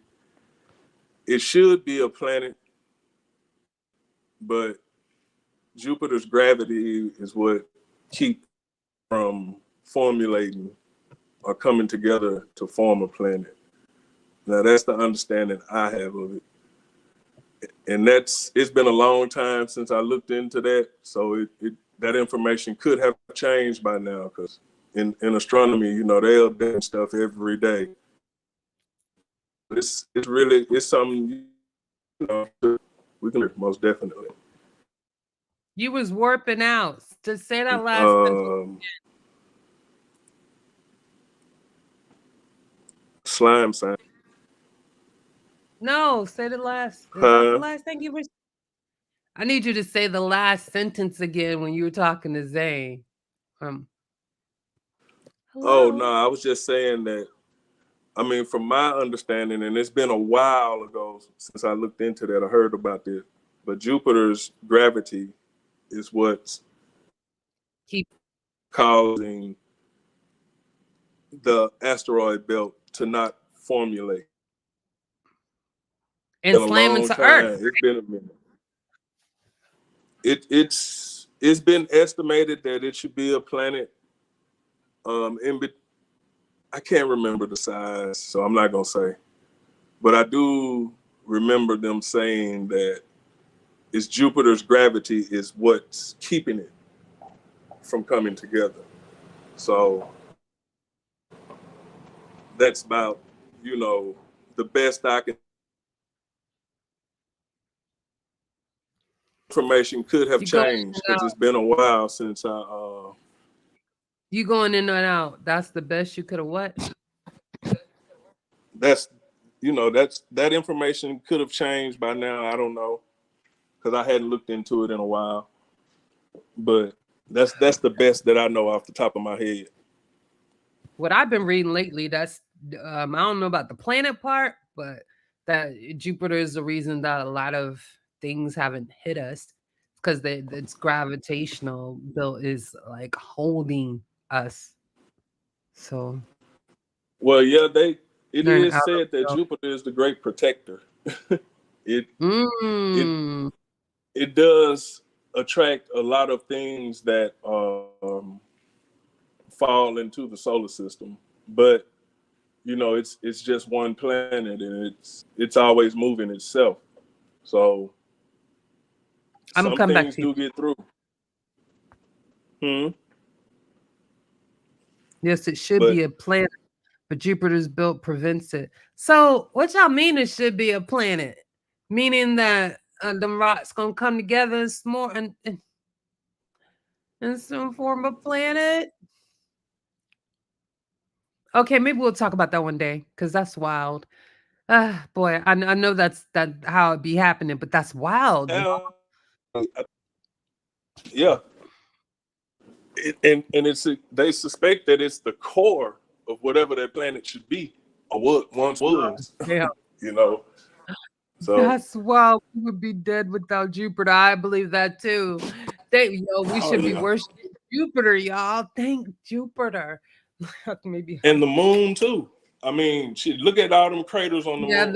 it should be a planet, but Jupiter's gravity is what keeps from formulating or coming together to form a planet. Now that's the understanding I have of it. And it's been a long time since I looked into that. So that information could have changed by now because in astronomy, they'll do stuff every day. It's something we can most definitely. You was warping out. Just say that last sentence. Um, slime sign. No, say the last. Is that the Huh? last thing you were? I need you to say the last sentence again when you were talking to Zane. Um, Oh no, hello. I was just saying that. I mean, from my understanding, and it's been a while ago since I looked into that, I heard about this. But Jupiter's gravity is what's Keep causing the asteroid belt to not formulate. and In a slam long into Earth. time, it's been a minute. It's been estimated that it should be a planet I can't remember the size, so I'm not gonna say. But I do remember them saying that it's Jupiter's gravity is what's keeping it from coming together. So that's about, the best I can. Information could have changed because it's been a while since You going in and out. That's the best you could have what? That information could have changed by now. I don't know because I hadn't looked into it in a while. But that's the best that I know off the top of my head. What I've been reading lately, that's I don't know about the planet part, but that Jupiter is the reason that a lot of things haven't hit us because its gravitational belt is like holding us. So, well, yeah, it is said that Jupiter is the great protector. it does attract a lot of things that fall into the solar system, but it's just one planet and it's always moving itself. So some things do get through. Yes, it should be a planet, but Jupiter's belt prevents it. So what y'all mean it should be a planet? Meaning that them rocks gonna come together and some form of planet? Okay, maybe we'll talk about that one day because that's wild. Boy, I know that's how it be happening, but that's wild. Yeah. And they suspect that it's the core of whatever that planet should be or what once was. Yeah. So that's wild. We would be dead without Jupiter. I believe that too. We should be worshiping Jupiter, y'all. Thank Jupiter. Maybe. And the moon too. I mean, look at all them craters on the moon.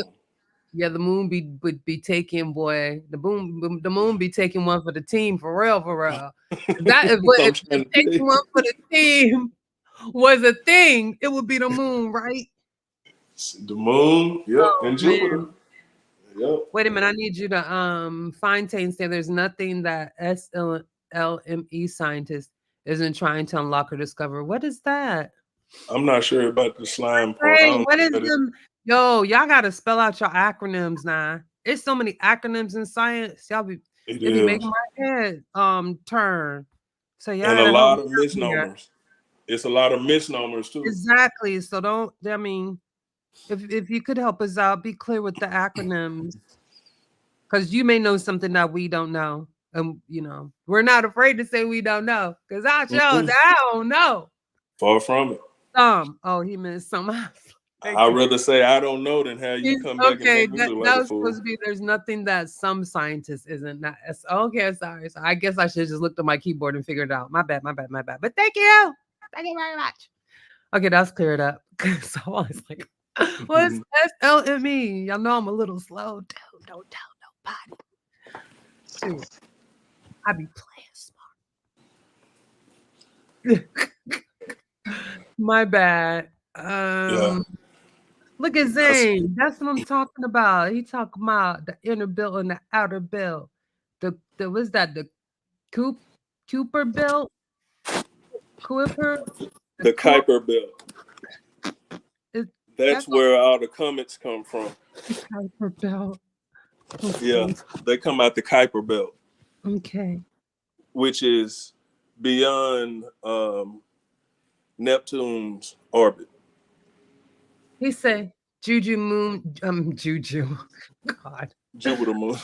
The moon would be taking, boy. The moon be taking one for the team, for real, for real. That is what if taking one for the team was a thing, it would be the moon, right? The moon, and Jupiter. Yep. Wait a minute, I need you to fine-tune say there's nothing that SLME scientist isn't trying to unlock or discover. What is that? I'm not sure about the slime part. Hey, what is them? Yo, y'all gotta spell out your acronyms now. It's so many acronyms in science. Y'all be making my head turn. So y'all and a lot of misnomers. It's a lot of misnomers too. Exactly. So if you could help us out, be clear with the acronyms. Because you may know something that we don't know. We're not afraid to say we don't know. Because I chose, I don't know. Far from it. He meant something else. I'd rather say I don't know than have you come back and make me look like a fool. Supposed to be there's nothing that some scientists isn't. Okay, sorry. So I guess I should just looked at my keyboard and figured it out. My bad. But thank you. Thank you very much. Okay, that's cleared up. So I was like, what's SLME? Y'all know I'm a little slow. Don't tell nobody. Shoot. I be playing smart. My bad. Look at Zane. That's what I'm talking about. He talking about the inner belt and the outer belt. The what's that? The Cooper belt? Kuiper? The Kuiper belt. That's where all the comets come from. The Kuiper belt. Okay. Yeah, they come out the Kuiper belt. Okay. Which is beyond Neptune's orbit. He said Juju moon, Juju. God. Jupiter moon.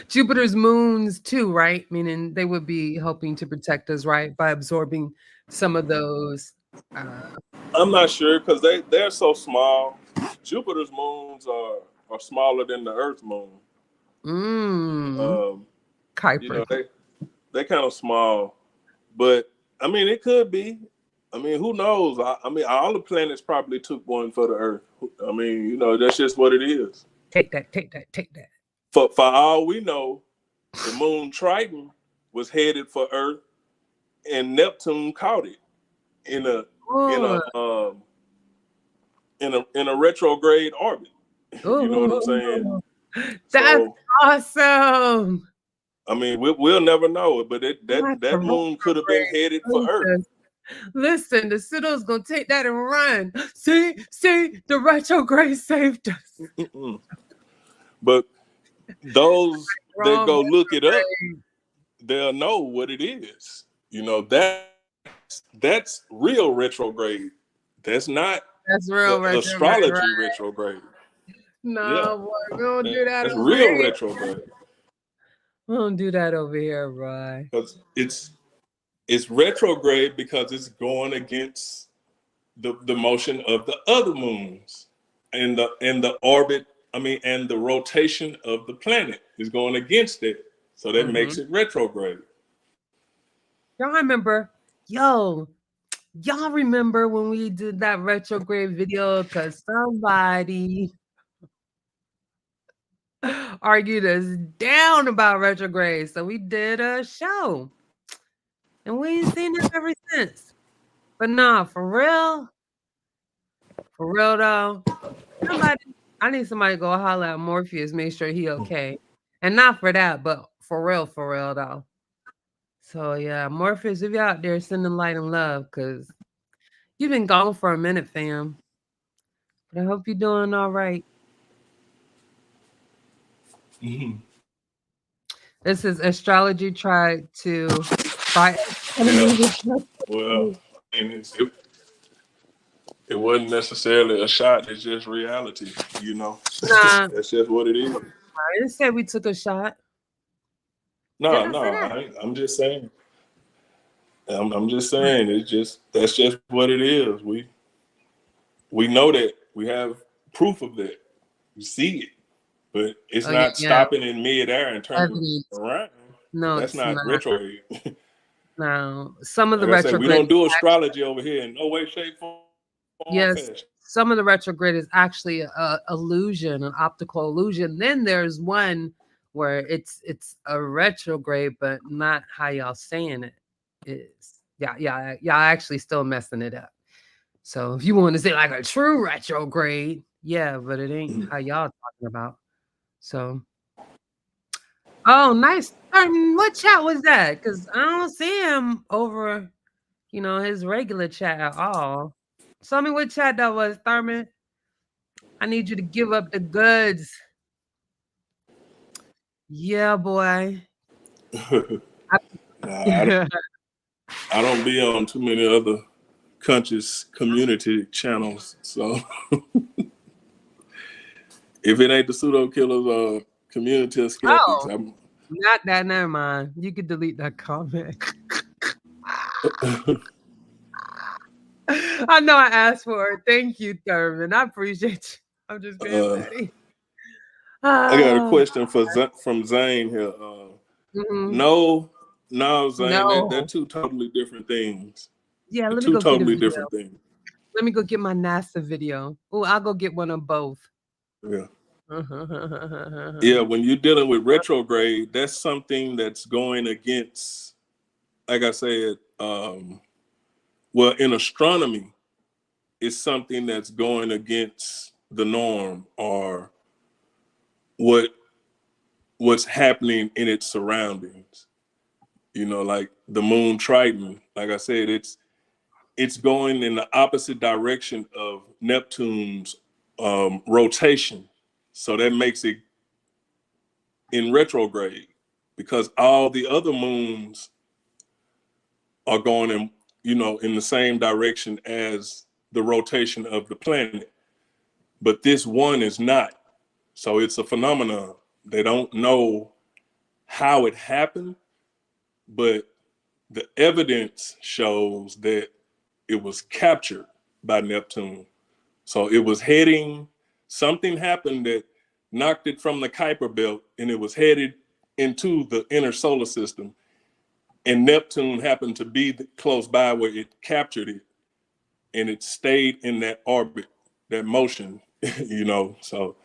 Jupiter's moons too, right? Meaning they would be helping to protect us, right? By absorbing some of those. I'm not sure because they're so small. Jupiter's moons are smaller than the Earth's moon. Kuiper. They kind of small, but I mean it could be. I mean, who knows? I mean, all the planets probably took one for the Earth. I mean, that's just what it is. Take that. For all we know, the moon Triton was headed for Earth, and Neptune caught it in a in a retrograde orbit. You know what I'm saying? That's So awesome. I mean, we'll never know it, but that moon could have been headed for Earth. Listen, the pseudo's gonna take that and run. See, the retrograde saved us. But those that go look it up, retrograde. they'll know what it is. You know, that's real retrograde. That's not That's real the retrograde. astrology Right? retrograde. No, boy, we don't do that That's over real here. retrograde. We don't do that over here, right? Because it's retrograde because it's going against the motion of the other moons and the orbit. I mean, and the rotation of the planet is going against it. So that makes it retrograde. Y'all remember when we did that retrograde video? Because somebody argued us down about retrograde. So we did a show. And we ain't seen it ever since. But nah, for real though, I need somebody to go holler at Morpheus, make sure he okay. And not for that, but for real though. So yeah, Morpheus, if you're out there, sending light and love, because you've been gone for a minute, fam. But I hope you're doing all right. This is astrology tried to fight. Well, and it wasn't necessarily a shot. It's just reality, you know. Nah, That's just what it is. I didn't say we took a shot. No, Did I say that? I'm just saying. I'm just saying. That's just what it is. We know that. We have proof of that. We see it, but it's not stopping in midair and turning around. No, That's it's not not. retrograde. No, some of the Like I said, we retrograde. don't do astrology over here in no way, shape, form, Yes, fashion. some of the retrograde is actually a illusion, an optical illusion. Then there's one where it's a retrograde, but not how y'all saying it is. Y'all actually still messing it up. So if you want to say like a true retrograde, yeah, but it ain't how y'all talking about. So, oh, nice. What chat was that? Because I don't see him over, his regular chat at all. Tell me what chat that was, Thurman. I need you to give up the goods. Yeah, boy. I don't be on too many other conscious community channels. So if it ain't the PseudoKillas or community of skeptics, I'm not that. Never mind. You could delete that comment. I know I asked for it. Thank you, Thurman. I appreciate you. I'm just being petty. I got a question from Zane here. No, Zane, No. they're two totally different things. Yeah, let me two go totally get a video. different things. Let me go get my NASA video. Oh, I'll go get one of both. Yeah. Yeah, when you're dealing with retrograde, that's something that's going against, like I said, well, in astronomy, it's something that's going against the norm or what's happening in its surroundings. You know, like the moon Triton, like I said, it's going in the opposite direction of Neptune's rotation. So that makes it in retrograde because all the other moons are going in the same direction as the rotation of the planet. But this one is not. So it's a phenomenon. They don't know how it happened, but the evidence shows that it was captured by Neptune. So it was something happened that knocked it from the Kuiper belt and it was headed into the inner solar system. And Neptune happened to be close by where it captured it. And it stayed in that orbit, that motion, So,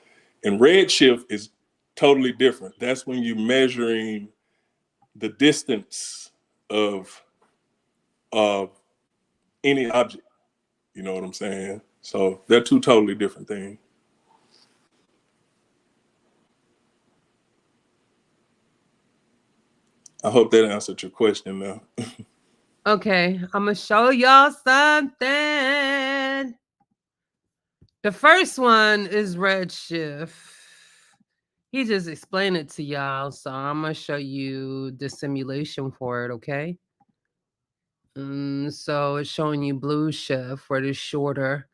and redshift is totally different. That's when you're measuring the distance of of any object. You know what I'm saying? So they're two totally different things. I hope that answered your question now. Okay, I'm gonna show y'all something. The first one is redshift. He just explained it to y'all, so I'm gonna show you the simulation for it, okay? So it's showing you blue shift where it's shorter.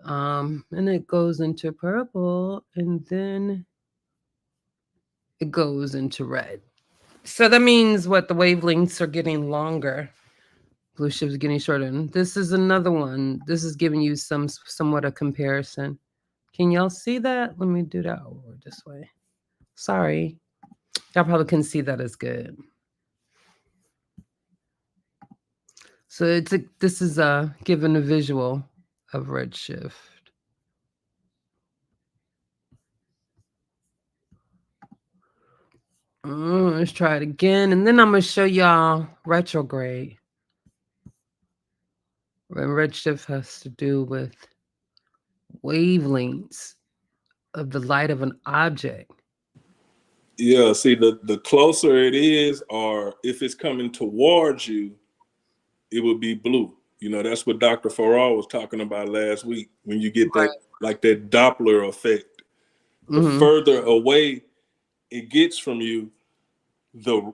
And it goes into purple and then it goes into red. So that means what the wavelengths are getting longer. Blue shift is getting shorter. And this is another one. This is giving you somewhat a comparison. Can y'all see that? Let me do that over this way. Sorry. Y'all probably couldn't see that as good. So this is giving a visual of redshift. Let's try it again. And then I'm going to show y'all retrograde. When redshift has to do with wavelengths of the light of an object. Yeah, see, the closer it is, or if it's coming towards you, it would be blue. You know, that's what Dr. Farrar was talking about last week, when you get that, like that Doppler effect. The further away it gets from you, the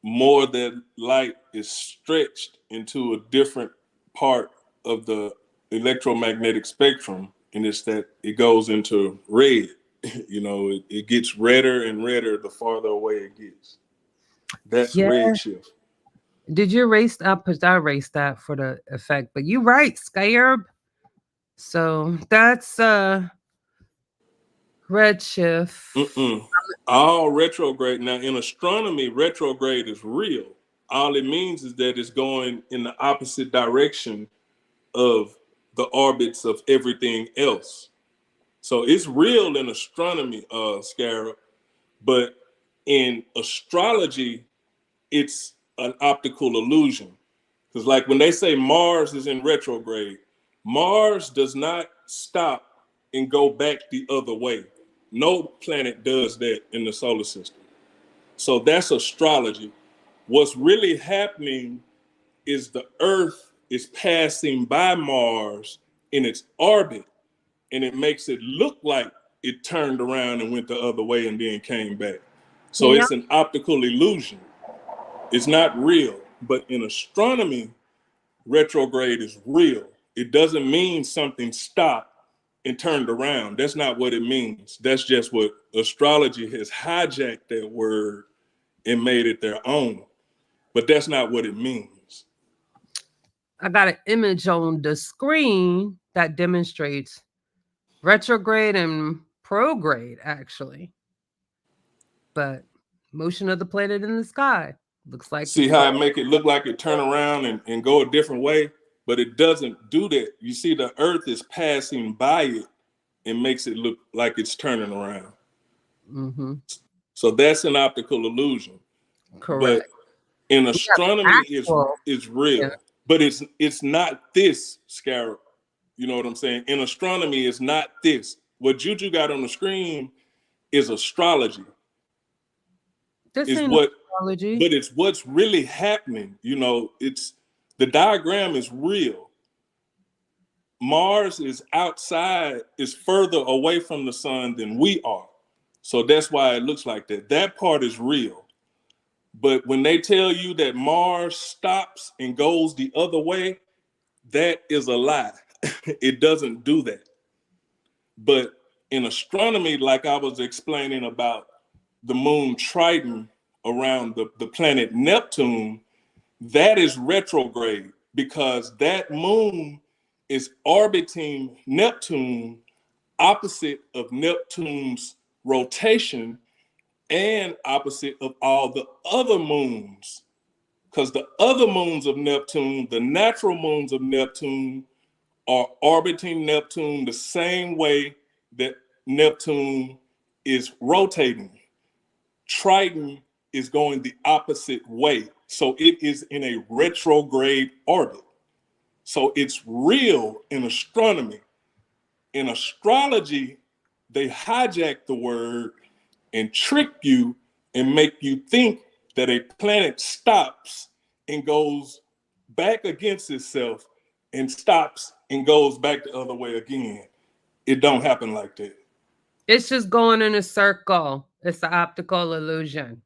more that light is stretched into a different part of the electromagnetic spectrum, and it's that it goes into red. You know, it gets redder and redder the farther away it gets. That's red shift. Did you erase that? I erased that for the effect, but you right, Scarab. So that's redshift. All retrograde. Now in astronomy, retrograde is real. All it means is that it's going in the opposite direction of the orbits of everything else. So it's real in astronomy, Scarab, but in astrology, it's an optical illusion. Because like when they say Mars is in retrograde, Mars does not stop and go back the other way. No planet does that in the solar system. So that's astrology. What's really happening is the Earth is passing by Mars in its orbit, and it makes it look like it turned around and went the other way and then came back. So it's an optical illusion. It's not real. But in astronomy, retrograde is real. It doesn't mean something stopped and turned around. That's not what it means. That's just what astrology has hijacked that word and made it their own. But that's not what it means. I got an image on the screen that demonstrates retrograde and prograde, actually. But motion of the planet in the sky looks like. See how I make it look like it turn around and go a different way? But it doesn't do that. You see, the Earth is passing by it and makes it look like it's turning around. So that's an optical illusion. Correct. But in astronomy, it's real. But it's not this, Scarab. You know what I'm saying? In astronomy, it's not this. What JuJu got on the screen is astrology. This is what astrology. But it's what's really happening. You know, it's the diagram is real. Mars is outside, is further away from the sun than we are. So that's why it looks like that. That part is real. But when they tell you that Mars stops and goes the other way, that is a lie. It doesn't do that. But in astronomy, like I was explaining about the moon Triton around the planet Neptune, that is retrograde because that moon is orbiting Neptune opposite of Neptune's rotation and opposite of all the other moons. Because the other moons of Neptune, the natural moons of Neptune, are orbiting Neptune the same way that Neptune is rotating. Triton is going the opposite way. So it is in a retrograde orbit. So it's real in astronomy. In astrology, they hijack the word and trick you and make you think that a planet stops and goes back against itself and stops and goes back the other way again. It don't happen like that. It's just going in a circle. It's an optical illusion.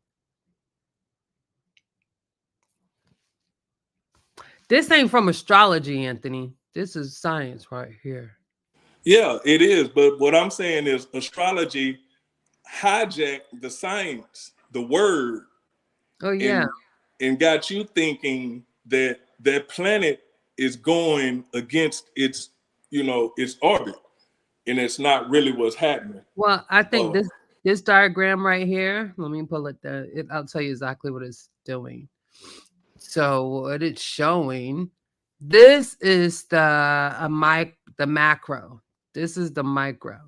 This ain't from astrology, Anthony. This is science right here. Yeah, it is. But what I'm saying is astrology hijacked the science, the word, Oh yeah. and got you thinking that that planet is going against its, its orbit, and it's not really what's happening. Well, I think Uh, this diagram right here. Let me pull it there. I'll tell you exactly what it's doing. So what it's showing, this is the macro. This is the micro.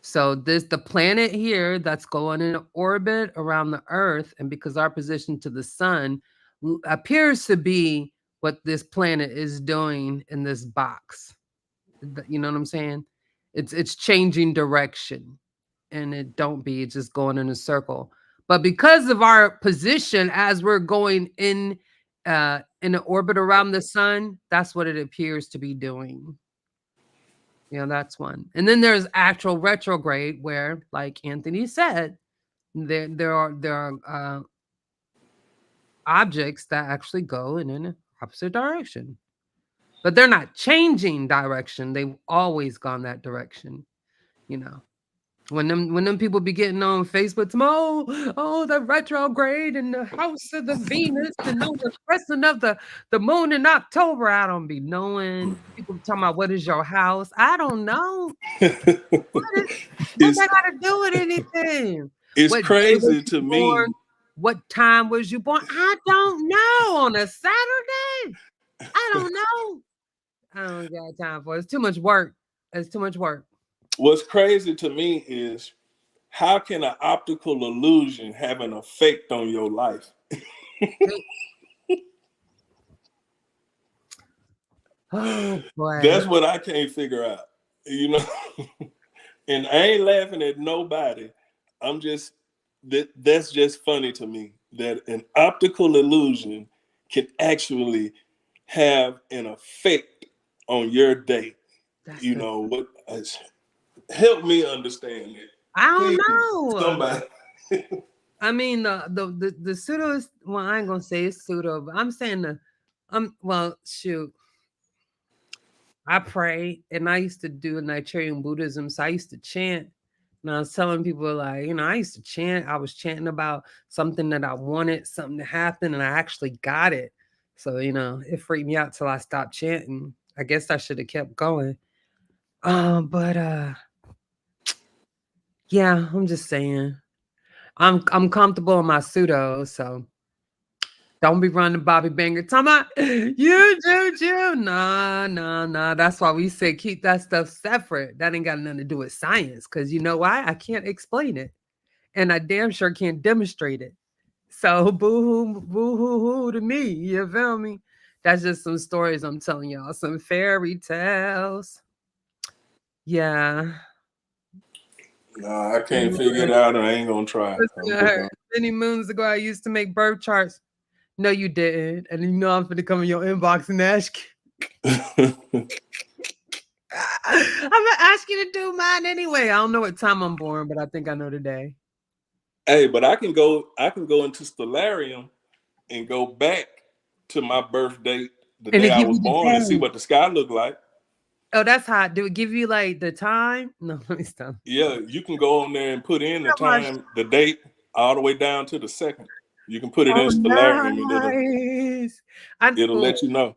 So this the planet here that's going in orbit around the Earth, and because our position to the sun appears to be what this planet is doing in this box. You know what I'm saying? It's changing direction, and it don't be it's just going in a circle. But because of our position as we're going in an orbit around the sun, that's what it appears to be doing. That's one. And then there's actual retrograde where, like Anthony said, there are objects that actually go in an opposite direction. But they're not changing direction. They've always gone that direction, you know. When them people be getting on Facebook, the retrograde and the house of the Venus and the crescent of the moon in October. I don't be knowing. People talking about what is your house. I don't know. What it's that got to do with anything? it's What day was crazy you to born? me. What time was you born? I don't know. On a Saturday? I don't know. I don't got time for it. It's too much work. It's too much work. What's crazy to me is how can an optical illusion have an effect on your life? Oh boy. That's what I can't figure out. You know, and I ain't laughing at nobody. I'm just that's just funny to me that an optical illusion can actually have an effect on your day. That's You the know what? Help me understand it, I don't please, know. somebody. I mean the pseudo is well, I ain't gonna say it's pseudo, but I'm saying well shoot. I pray and I used to do Nigerian Buddhism, so I used to chant. And I was telling people like, I used to chant. I was chanting about something that I wanted, something to happen, and I actually got it. So, it freaked me out till I stopped chanting. I guess I should have kept going. But yeah, I'm just saying. I'm comfortable in my pseudo, so don't be running Bobby Banger. Talking about you, Juju. Nah, nah, nah. That's why we say keep that stuff separate. That ain't got nothing to do with science. Cause you know why? I can't explain it. And I damn sure can't demonstrate it. So boo hoo hoo to me. You feel me? That's just some stories I'm telling y'all. Some fairy tales. Yeah. Nah, I can't figure it out, and I ain't gonna try. Listen I'm to just her. Many moons ago, I used to make birth charts. No, you didn't. And I'm going to come in your inbox and ask gonna. I'm gonna ask you to do mine anyway. I don't know what time I'm born, but I think I know the day. Hey, but I can go. I can go into Stellarium and go back to my birth date, the And day it I give was you the born, and see time. what the sky looked like. Oh, that's hot. Do it give you like the time? No, let me stop. Yeah, you can go on there and put in the How much? time, the date, all the way down to the second. You can put it in Oh, Stellarium, and nice. it'll let you know.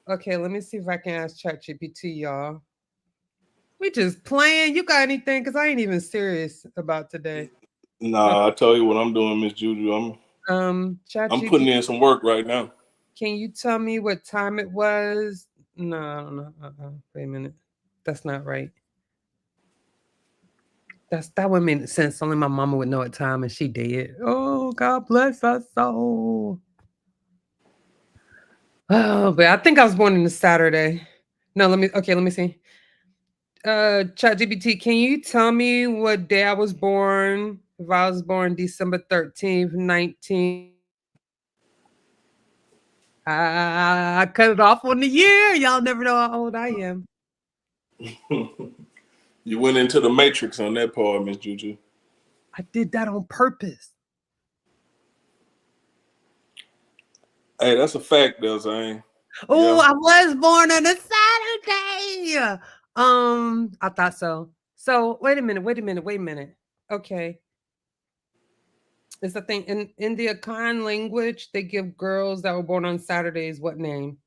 Okay, let me see if I can ask ChatGPT, y'all. We just playing. You got anything? Because I ain't even serious about today. Nah, I tell you what I'm doing, Miss Juju. I'm ChatGPT, putting in some work right now. can you tell me what time it was? No, I don't know. Wait a minute. That's not right. That would make sense. Only my mama would know what time, and she did. Oh, God bless her soul. Oh, but I think I was born on a Saturday. No, let me see. ChatGPT, can you tell me what day I was born? If I was born December 13th, 19. I cut it off on the year. Y'all never know how old I am. You went into the matrix on that part, Miss Juju. I did that on purpose. Hey, that's a fact, though, Zane. Oh, Yeah. I was born on a Saturday. I thought so. So wait a minute. Okay. It's the thing in the Akan language, they give girls that were born on Saturdays what name?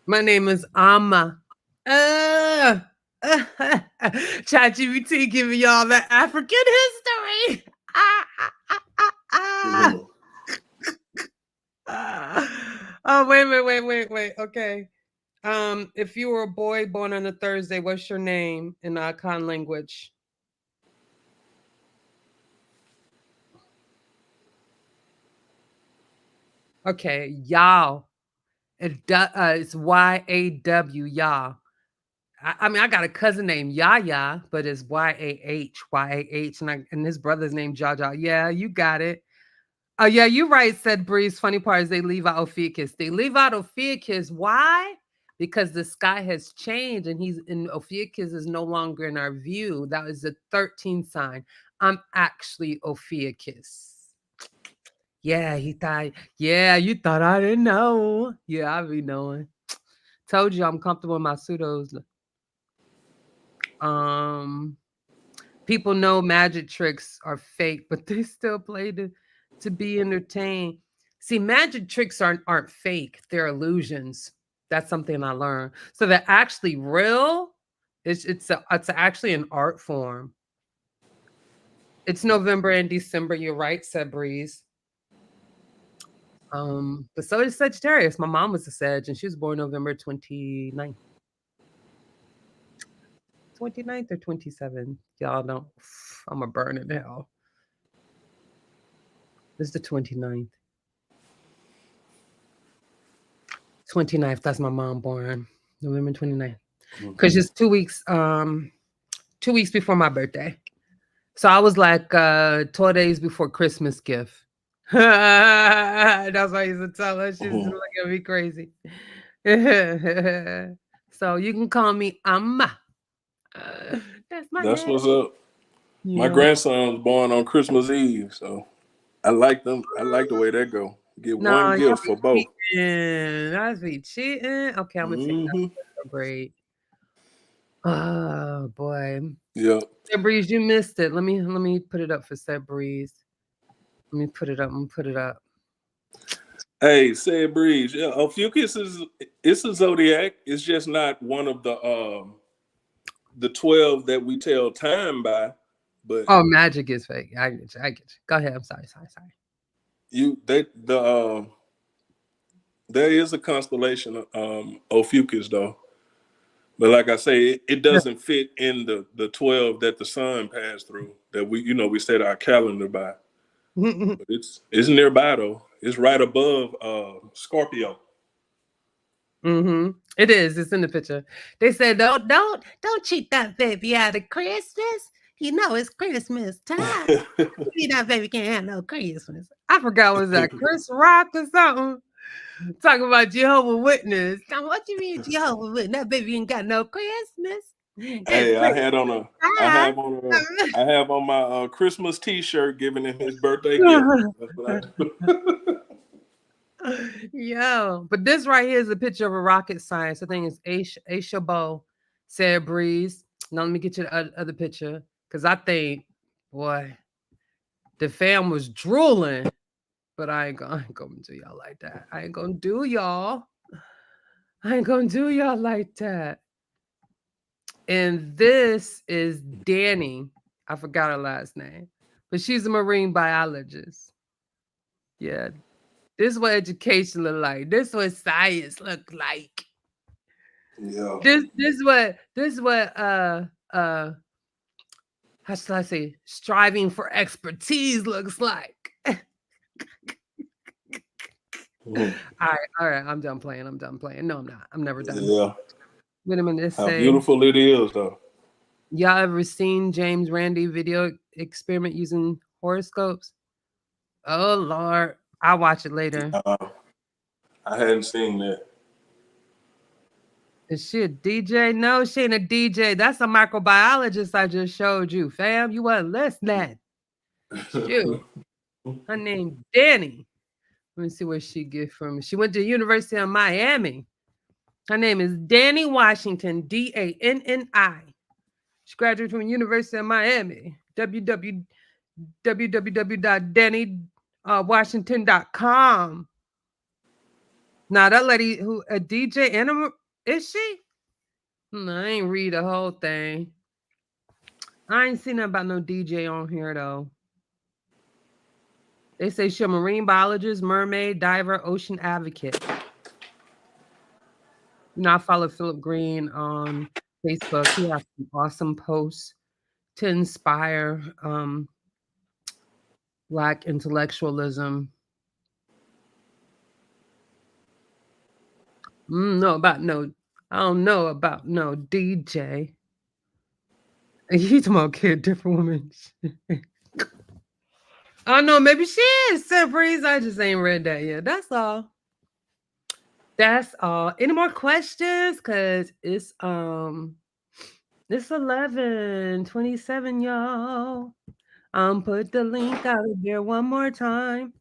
My name is Amma. Uh, ChatGPT giving y'all the African history. Ah, ah, ah, ah, ah. Mhm. Ah. Oh, wait. Okay. If you were a boy born on a Thursday, what's your name in the Akan language? Okay, y'all. It's YAW, y'all. I mean, I got a cousin named Yaya, but it's YAH, and his brother's named Jaja. Yeah, you got it. Oh, yeah, you're right, said Breeze. Funny part is they leave out Ophiuchus. They leave out Ophiuchus. Why? Because the sky has changed and he's in Ophiuchus is no longer in our view. That was the 13th sign. I'm actually Ophiuchus. Yeah, he thought, yeah, you thought I didn't know. Yeah, I be knowing. Told you I'm comfortable in my pseudos. Um, People know magic tricks are fake, but they still play to be entertained. See, magic tricks aren't fake; they're illusions. That's something I learned. So they're actually real. It's actually an art form. It's November and December. You're right, said Breeze. But so is Sagittarius. My mom was a Sag, and she was born November 29th. 29th or 27th. Y'all don't. I'm a burn in hell. It's the 29th. 29th. That's my mom born. November 29th. Because it's 2 weeks before my birthday. So I was like 12 days before Christmas gift. That's why I used to tell her. She used to Mhm. look at me crazy. So you can call me Amma. That's my That's name. what's up. My Yeah. grandson was born on Christmas Eve, so I like them. I like the way that go. Get one No, y'all gift be for both. cheating. Y'all be cheating. Okay, I'm gonna take that Hmm. for grade. Oh boy. Yeah. Set Breeze, you missed it. Let me put it up for Set Breeze. Let me put it up. I'm gonna put it up. Hey, say Breeze. Yeah, Ophiuchus is it's a zodiac. It's just not one of the 12 that we tell time by. But Oh, magic is fake. I get you. I get you. Go ahead. I'm sorry. you they the there is a constellation of Ophiuchus though. But like I say, it doesn't fit in the 12 that the sun passed through that we set our calendar by. But it's nearby though. It's right above Scorpio. It is. It's in the picture. They said, don't cheat that baby out of Christmas. You know it's Christmas time. You that baby can't have no Christmas. I forgot was that Chris Rock or something. Talking about Jehovah Witness. Now, what you mean Jehovah Witness? That baby ain't got no Christmas. It's Hey, Christmas time. I have on my Christmas T-shirt giving him his birthday gift. That's what I do. Yo, but this right here is a picture of a rocket science. The thing is Aisha Bow, Sarah Breeze. Now let me get you the other picture. Cause I think, boy, the fam was drooling. But I ain't gonna do y'all like that. I ain't gonna do y'all. I ain't gonna do y'all like that. And this is Danny. I forgot her last name. But she's a marine biologist. Yeah. This is what education look like. This is what science look like. Yeah. This is what uh how should I say, striving for expertise looks like. All right, I'm done playing. I'm done playing. No, I'm not. I'm never done. Yeah. Wait a minute. How Say, beautiful it is, though. y'all ever seen James Randi video experiment using horoscopes? Oh Lord, I'll watch it later. I hadn't seen that. Is she a DJ? No, she ain't a DJ. That's a microbiologist I just showed you, fam. You wasn't listening. Shoot. Her name Danny. Let me see where she get from. She went to the University of Miami. Her name is Danny Washington, Danni. She graduated from the University of Miami. www.dannywashington.com. Now that lady who a DJ and is she? No, I ain't read the whole thing. I ain't seen nothing about no DJ on here though. They say she's a marine biologist, mermaid, diver, ocean advocate. You know, I follow Philip Green on Facebook. He has some awesome posts to inspire Black intellectualism. I don't know about no DJ. You talking about kid, different woman. I don't know, maybe she is Surprise. I just ain't read that yet. That's all. That's all. Any more questions? Cause it's 11:27, y'all. Put the link out there one more time.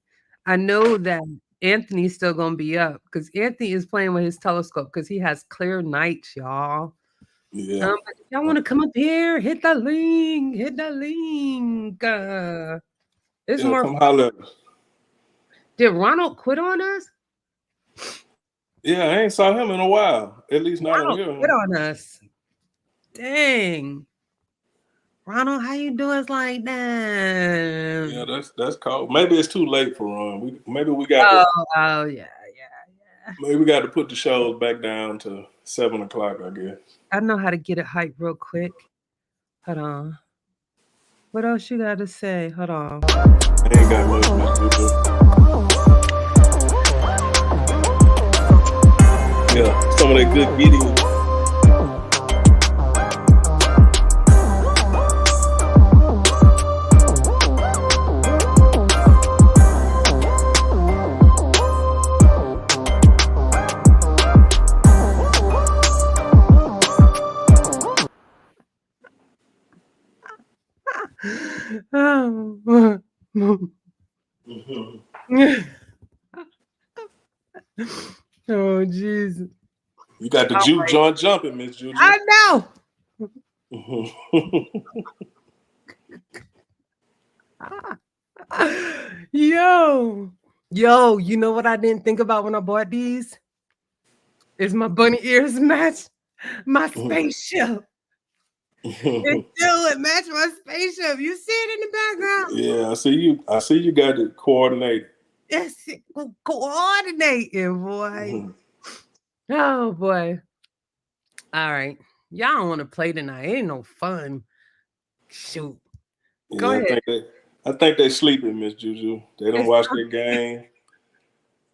I know that Anthony's still gonna be up because Anthony is playing with his telescope because he has clear nights, y'all. Yeah. But if y'all want to come up here, hit the link. Hit the link. It's Yeah, more. come holler at us. Did Ronald quit on us? Yeah, I ain't saw him in a while. At least not on Ronald here. quit on us. Dang. Ronald, how you do us like that? Yeah, that's cold. Maybe it's too late for Ron. Maybe we got to. Oh yeah. Maybe we got to put the shows back down to 7:00, I guess. I know how to get it hyped real quick. Hold on. What else you got to say? Hold on. I ain't got much, Miss JuJu. Yeah, some of that good Gideon. Oh, jeez. You got the juke joint jumping, Miss JuJu. I know. Yo, you know what I didn't think about when I bought these? Is my bunny ears match my spaceship. It match my spaceship. You see it in the background? Yeah, I see you got it coordinated. Yes, coordinating, boy. Oh boy. All right. Y'all don't want to play tonight. It ain't no fun. Shoot. Go ahead. I think they sleeping, Miss JuJu. They don't watch their game.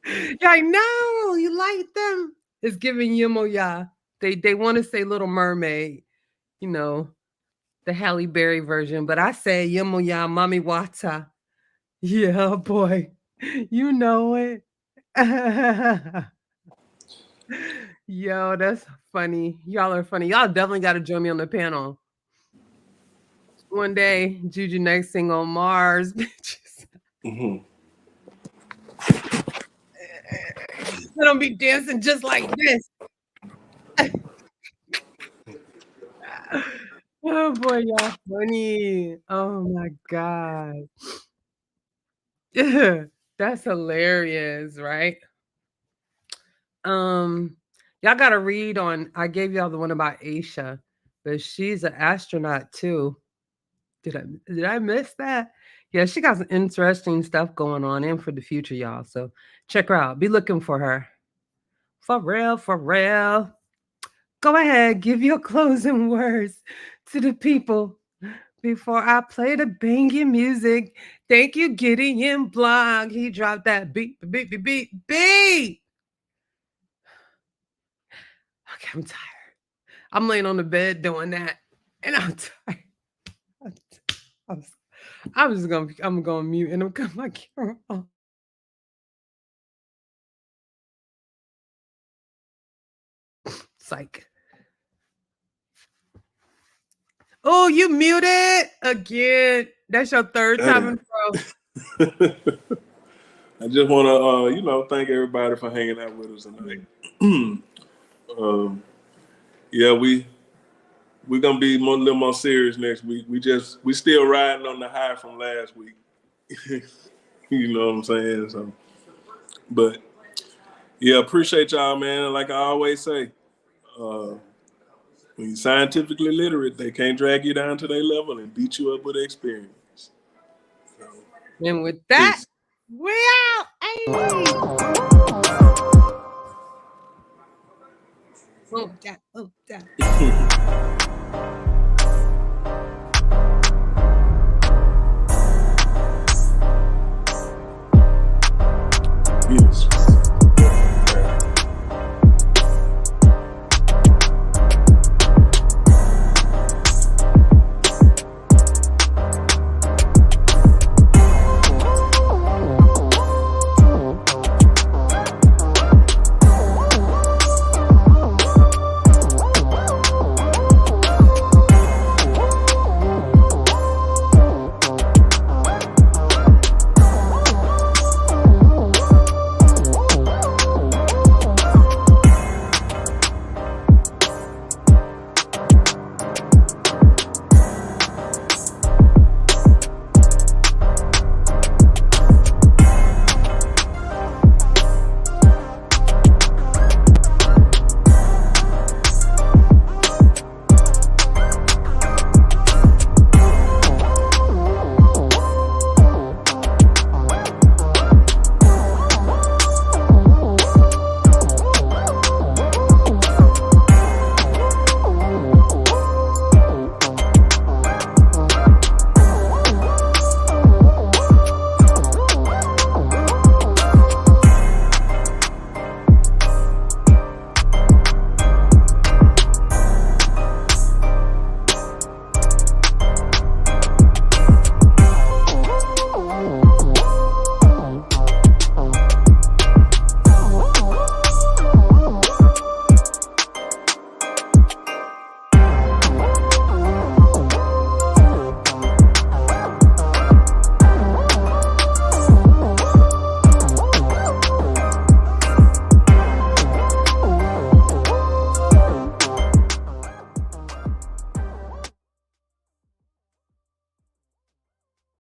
Yeah, I know. You like them. It's giving Yumo. They want to say Little Mermaid, you know, the Halle Berry version, but I say Yumo Mami Wata. Yeah, boy. You know it. Yo, that's funny. Y'all are funny. Y'all definitely got to join me on the panel. One day, JuJu next thing on Mars, bitches. I don't be dancing just like this. Oh boy, y'all funny. Oh my god. That's hilarious, right? Y'all gotta read on. I gave y'all the one about Aisha, but she's an astronaut too. Did I miss that? Yeah, she got some interesting stuff going on and for the future, y'all. So check her out. Be looking for her. For real, for real. Go ahead, give your closing words to the people. Before I play the banging music, thank you, Gideon Blog. He dropped that beat. Okay, I'm tired. I'm laying on the bed doing that, and I'm tired. I'm just gonna. I'm gonna mute and I'm gonna cut my camera off. Psych. Oh, you muted again. That's your third time in a row. I just want to, thank everybody for hanging out with us tonight. Yeah, we're gonna be a little more serious next week. We still riding on the high from last week. You know what I'm saying? So, but yeah, appreciate y'all, man. Like I always say, when you're scientifically literate, they can't drag you down to their level and beat you up with experience. So, and with that, peace. we out. Hey. Oh, that. Yes.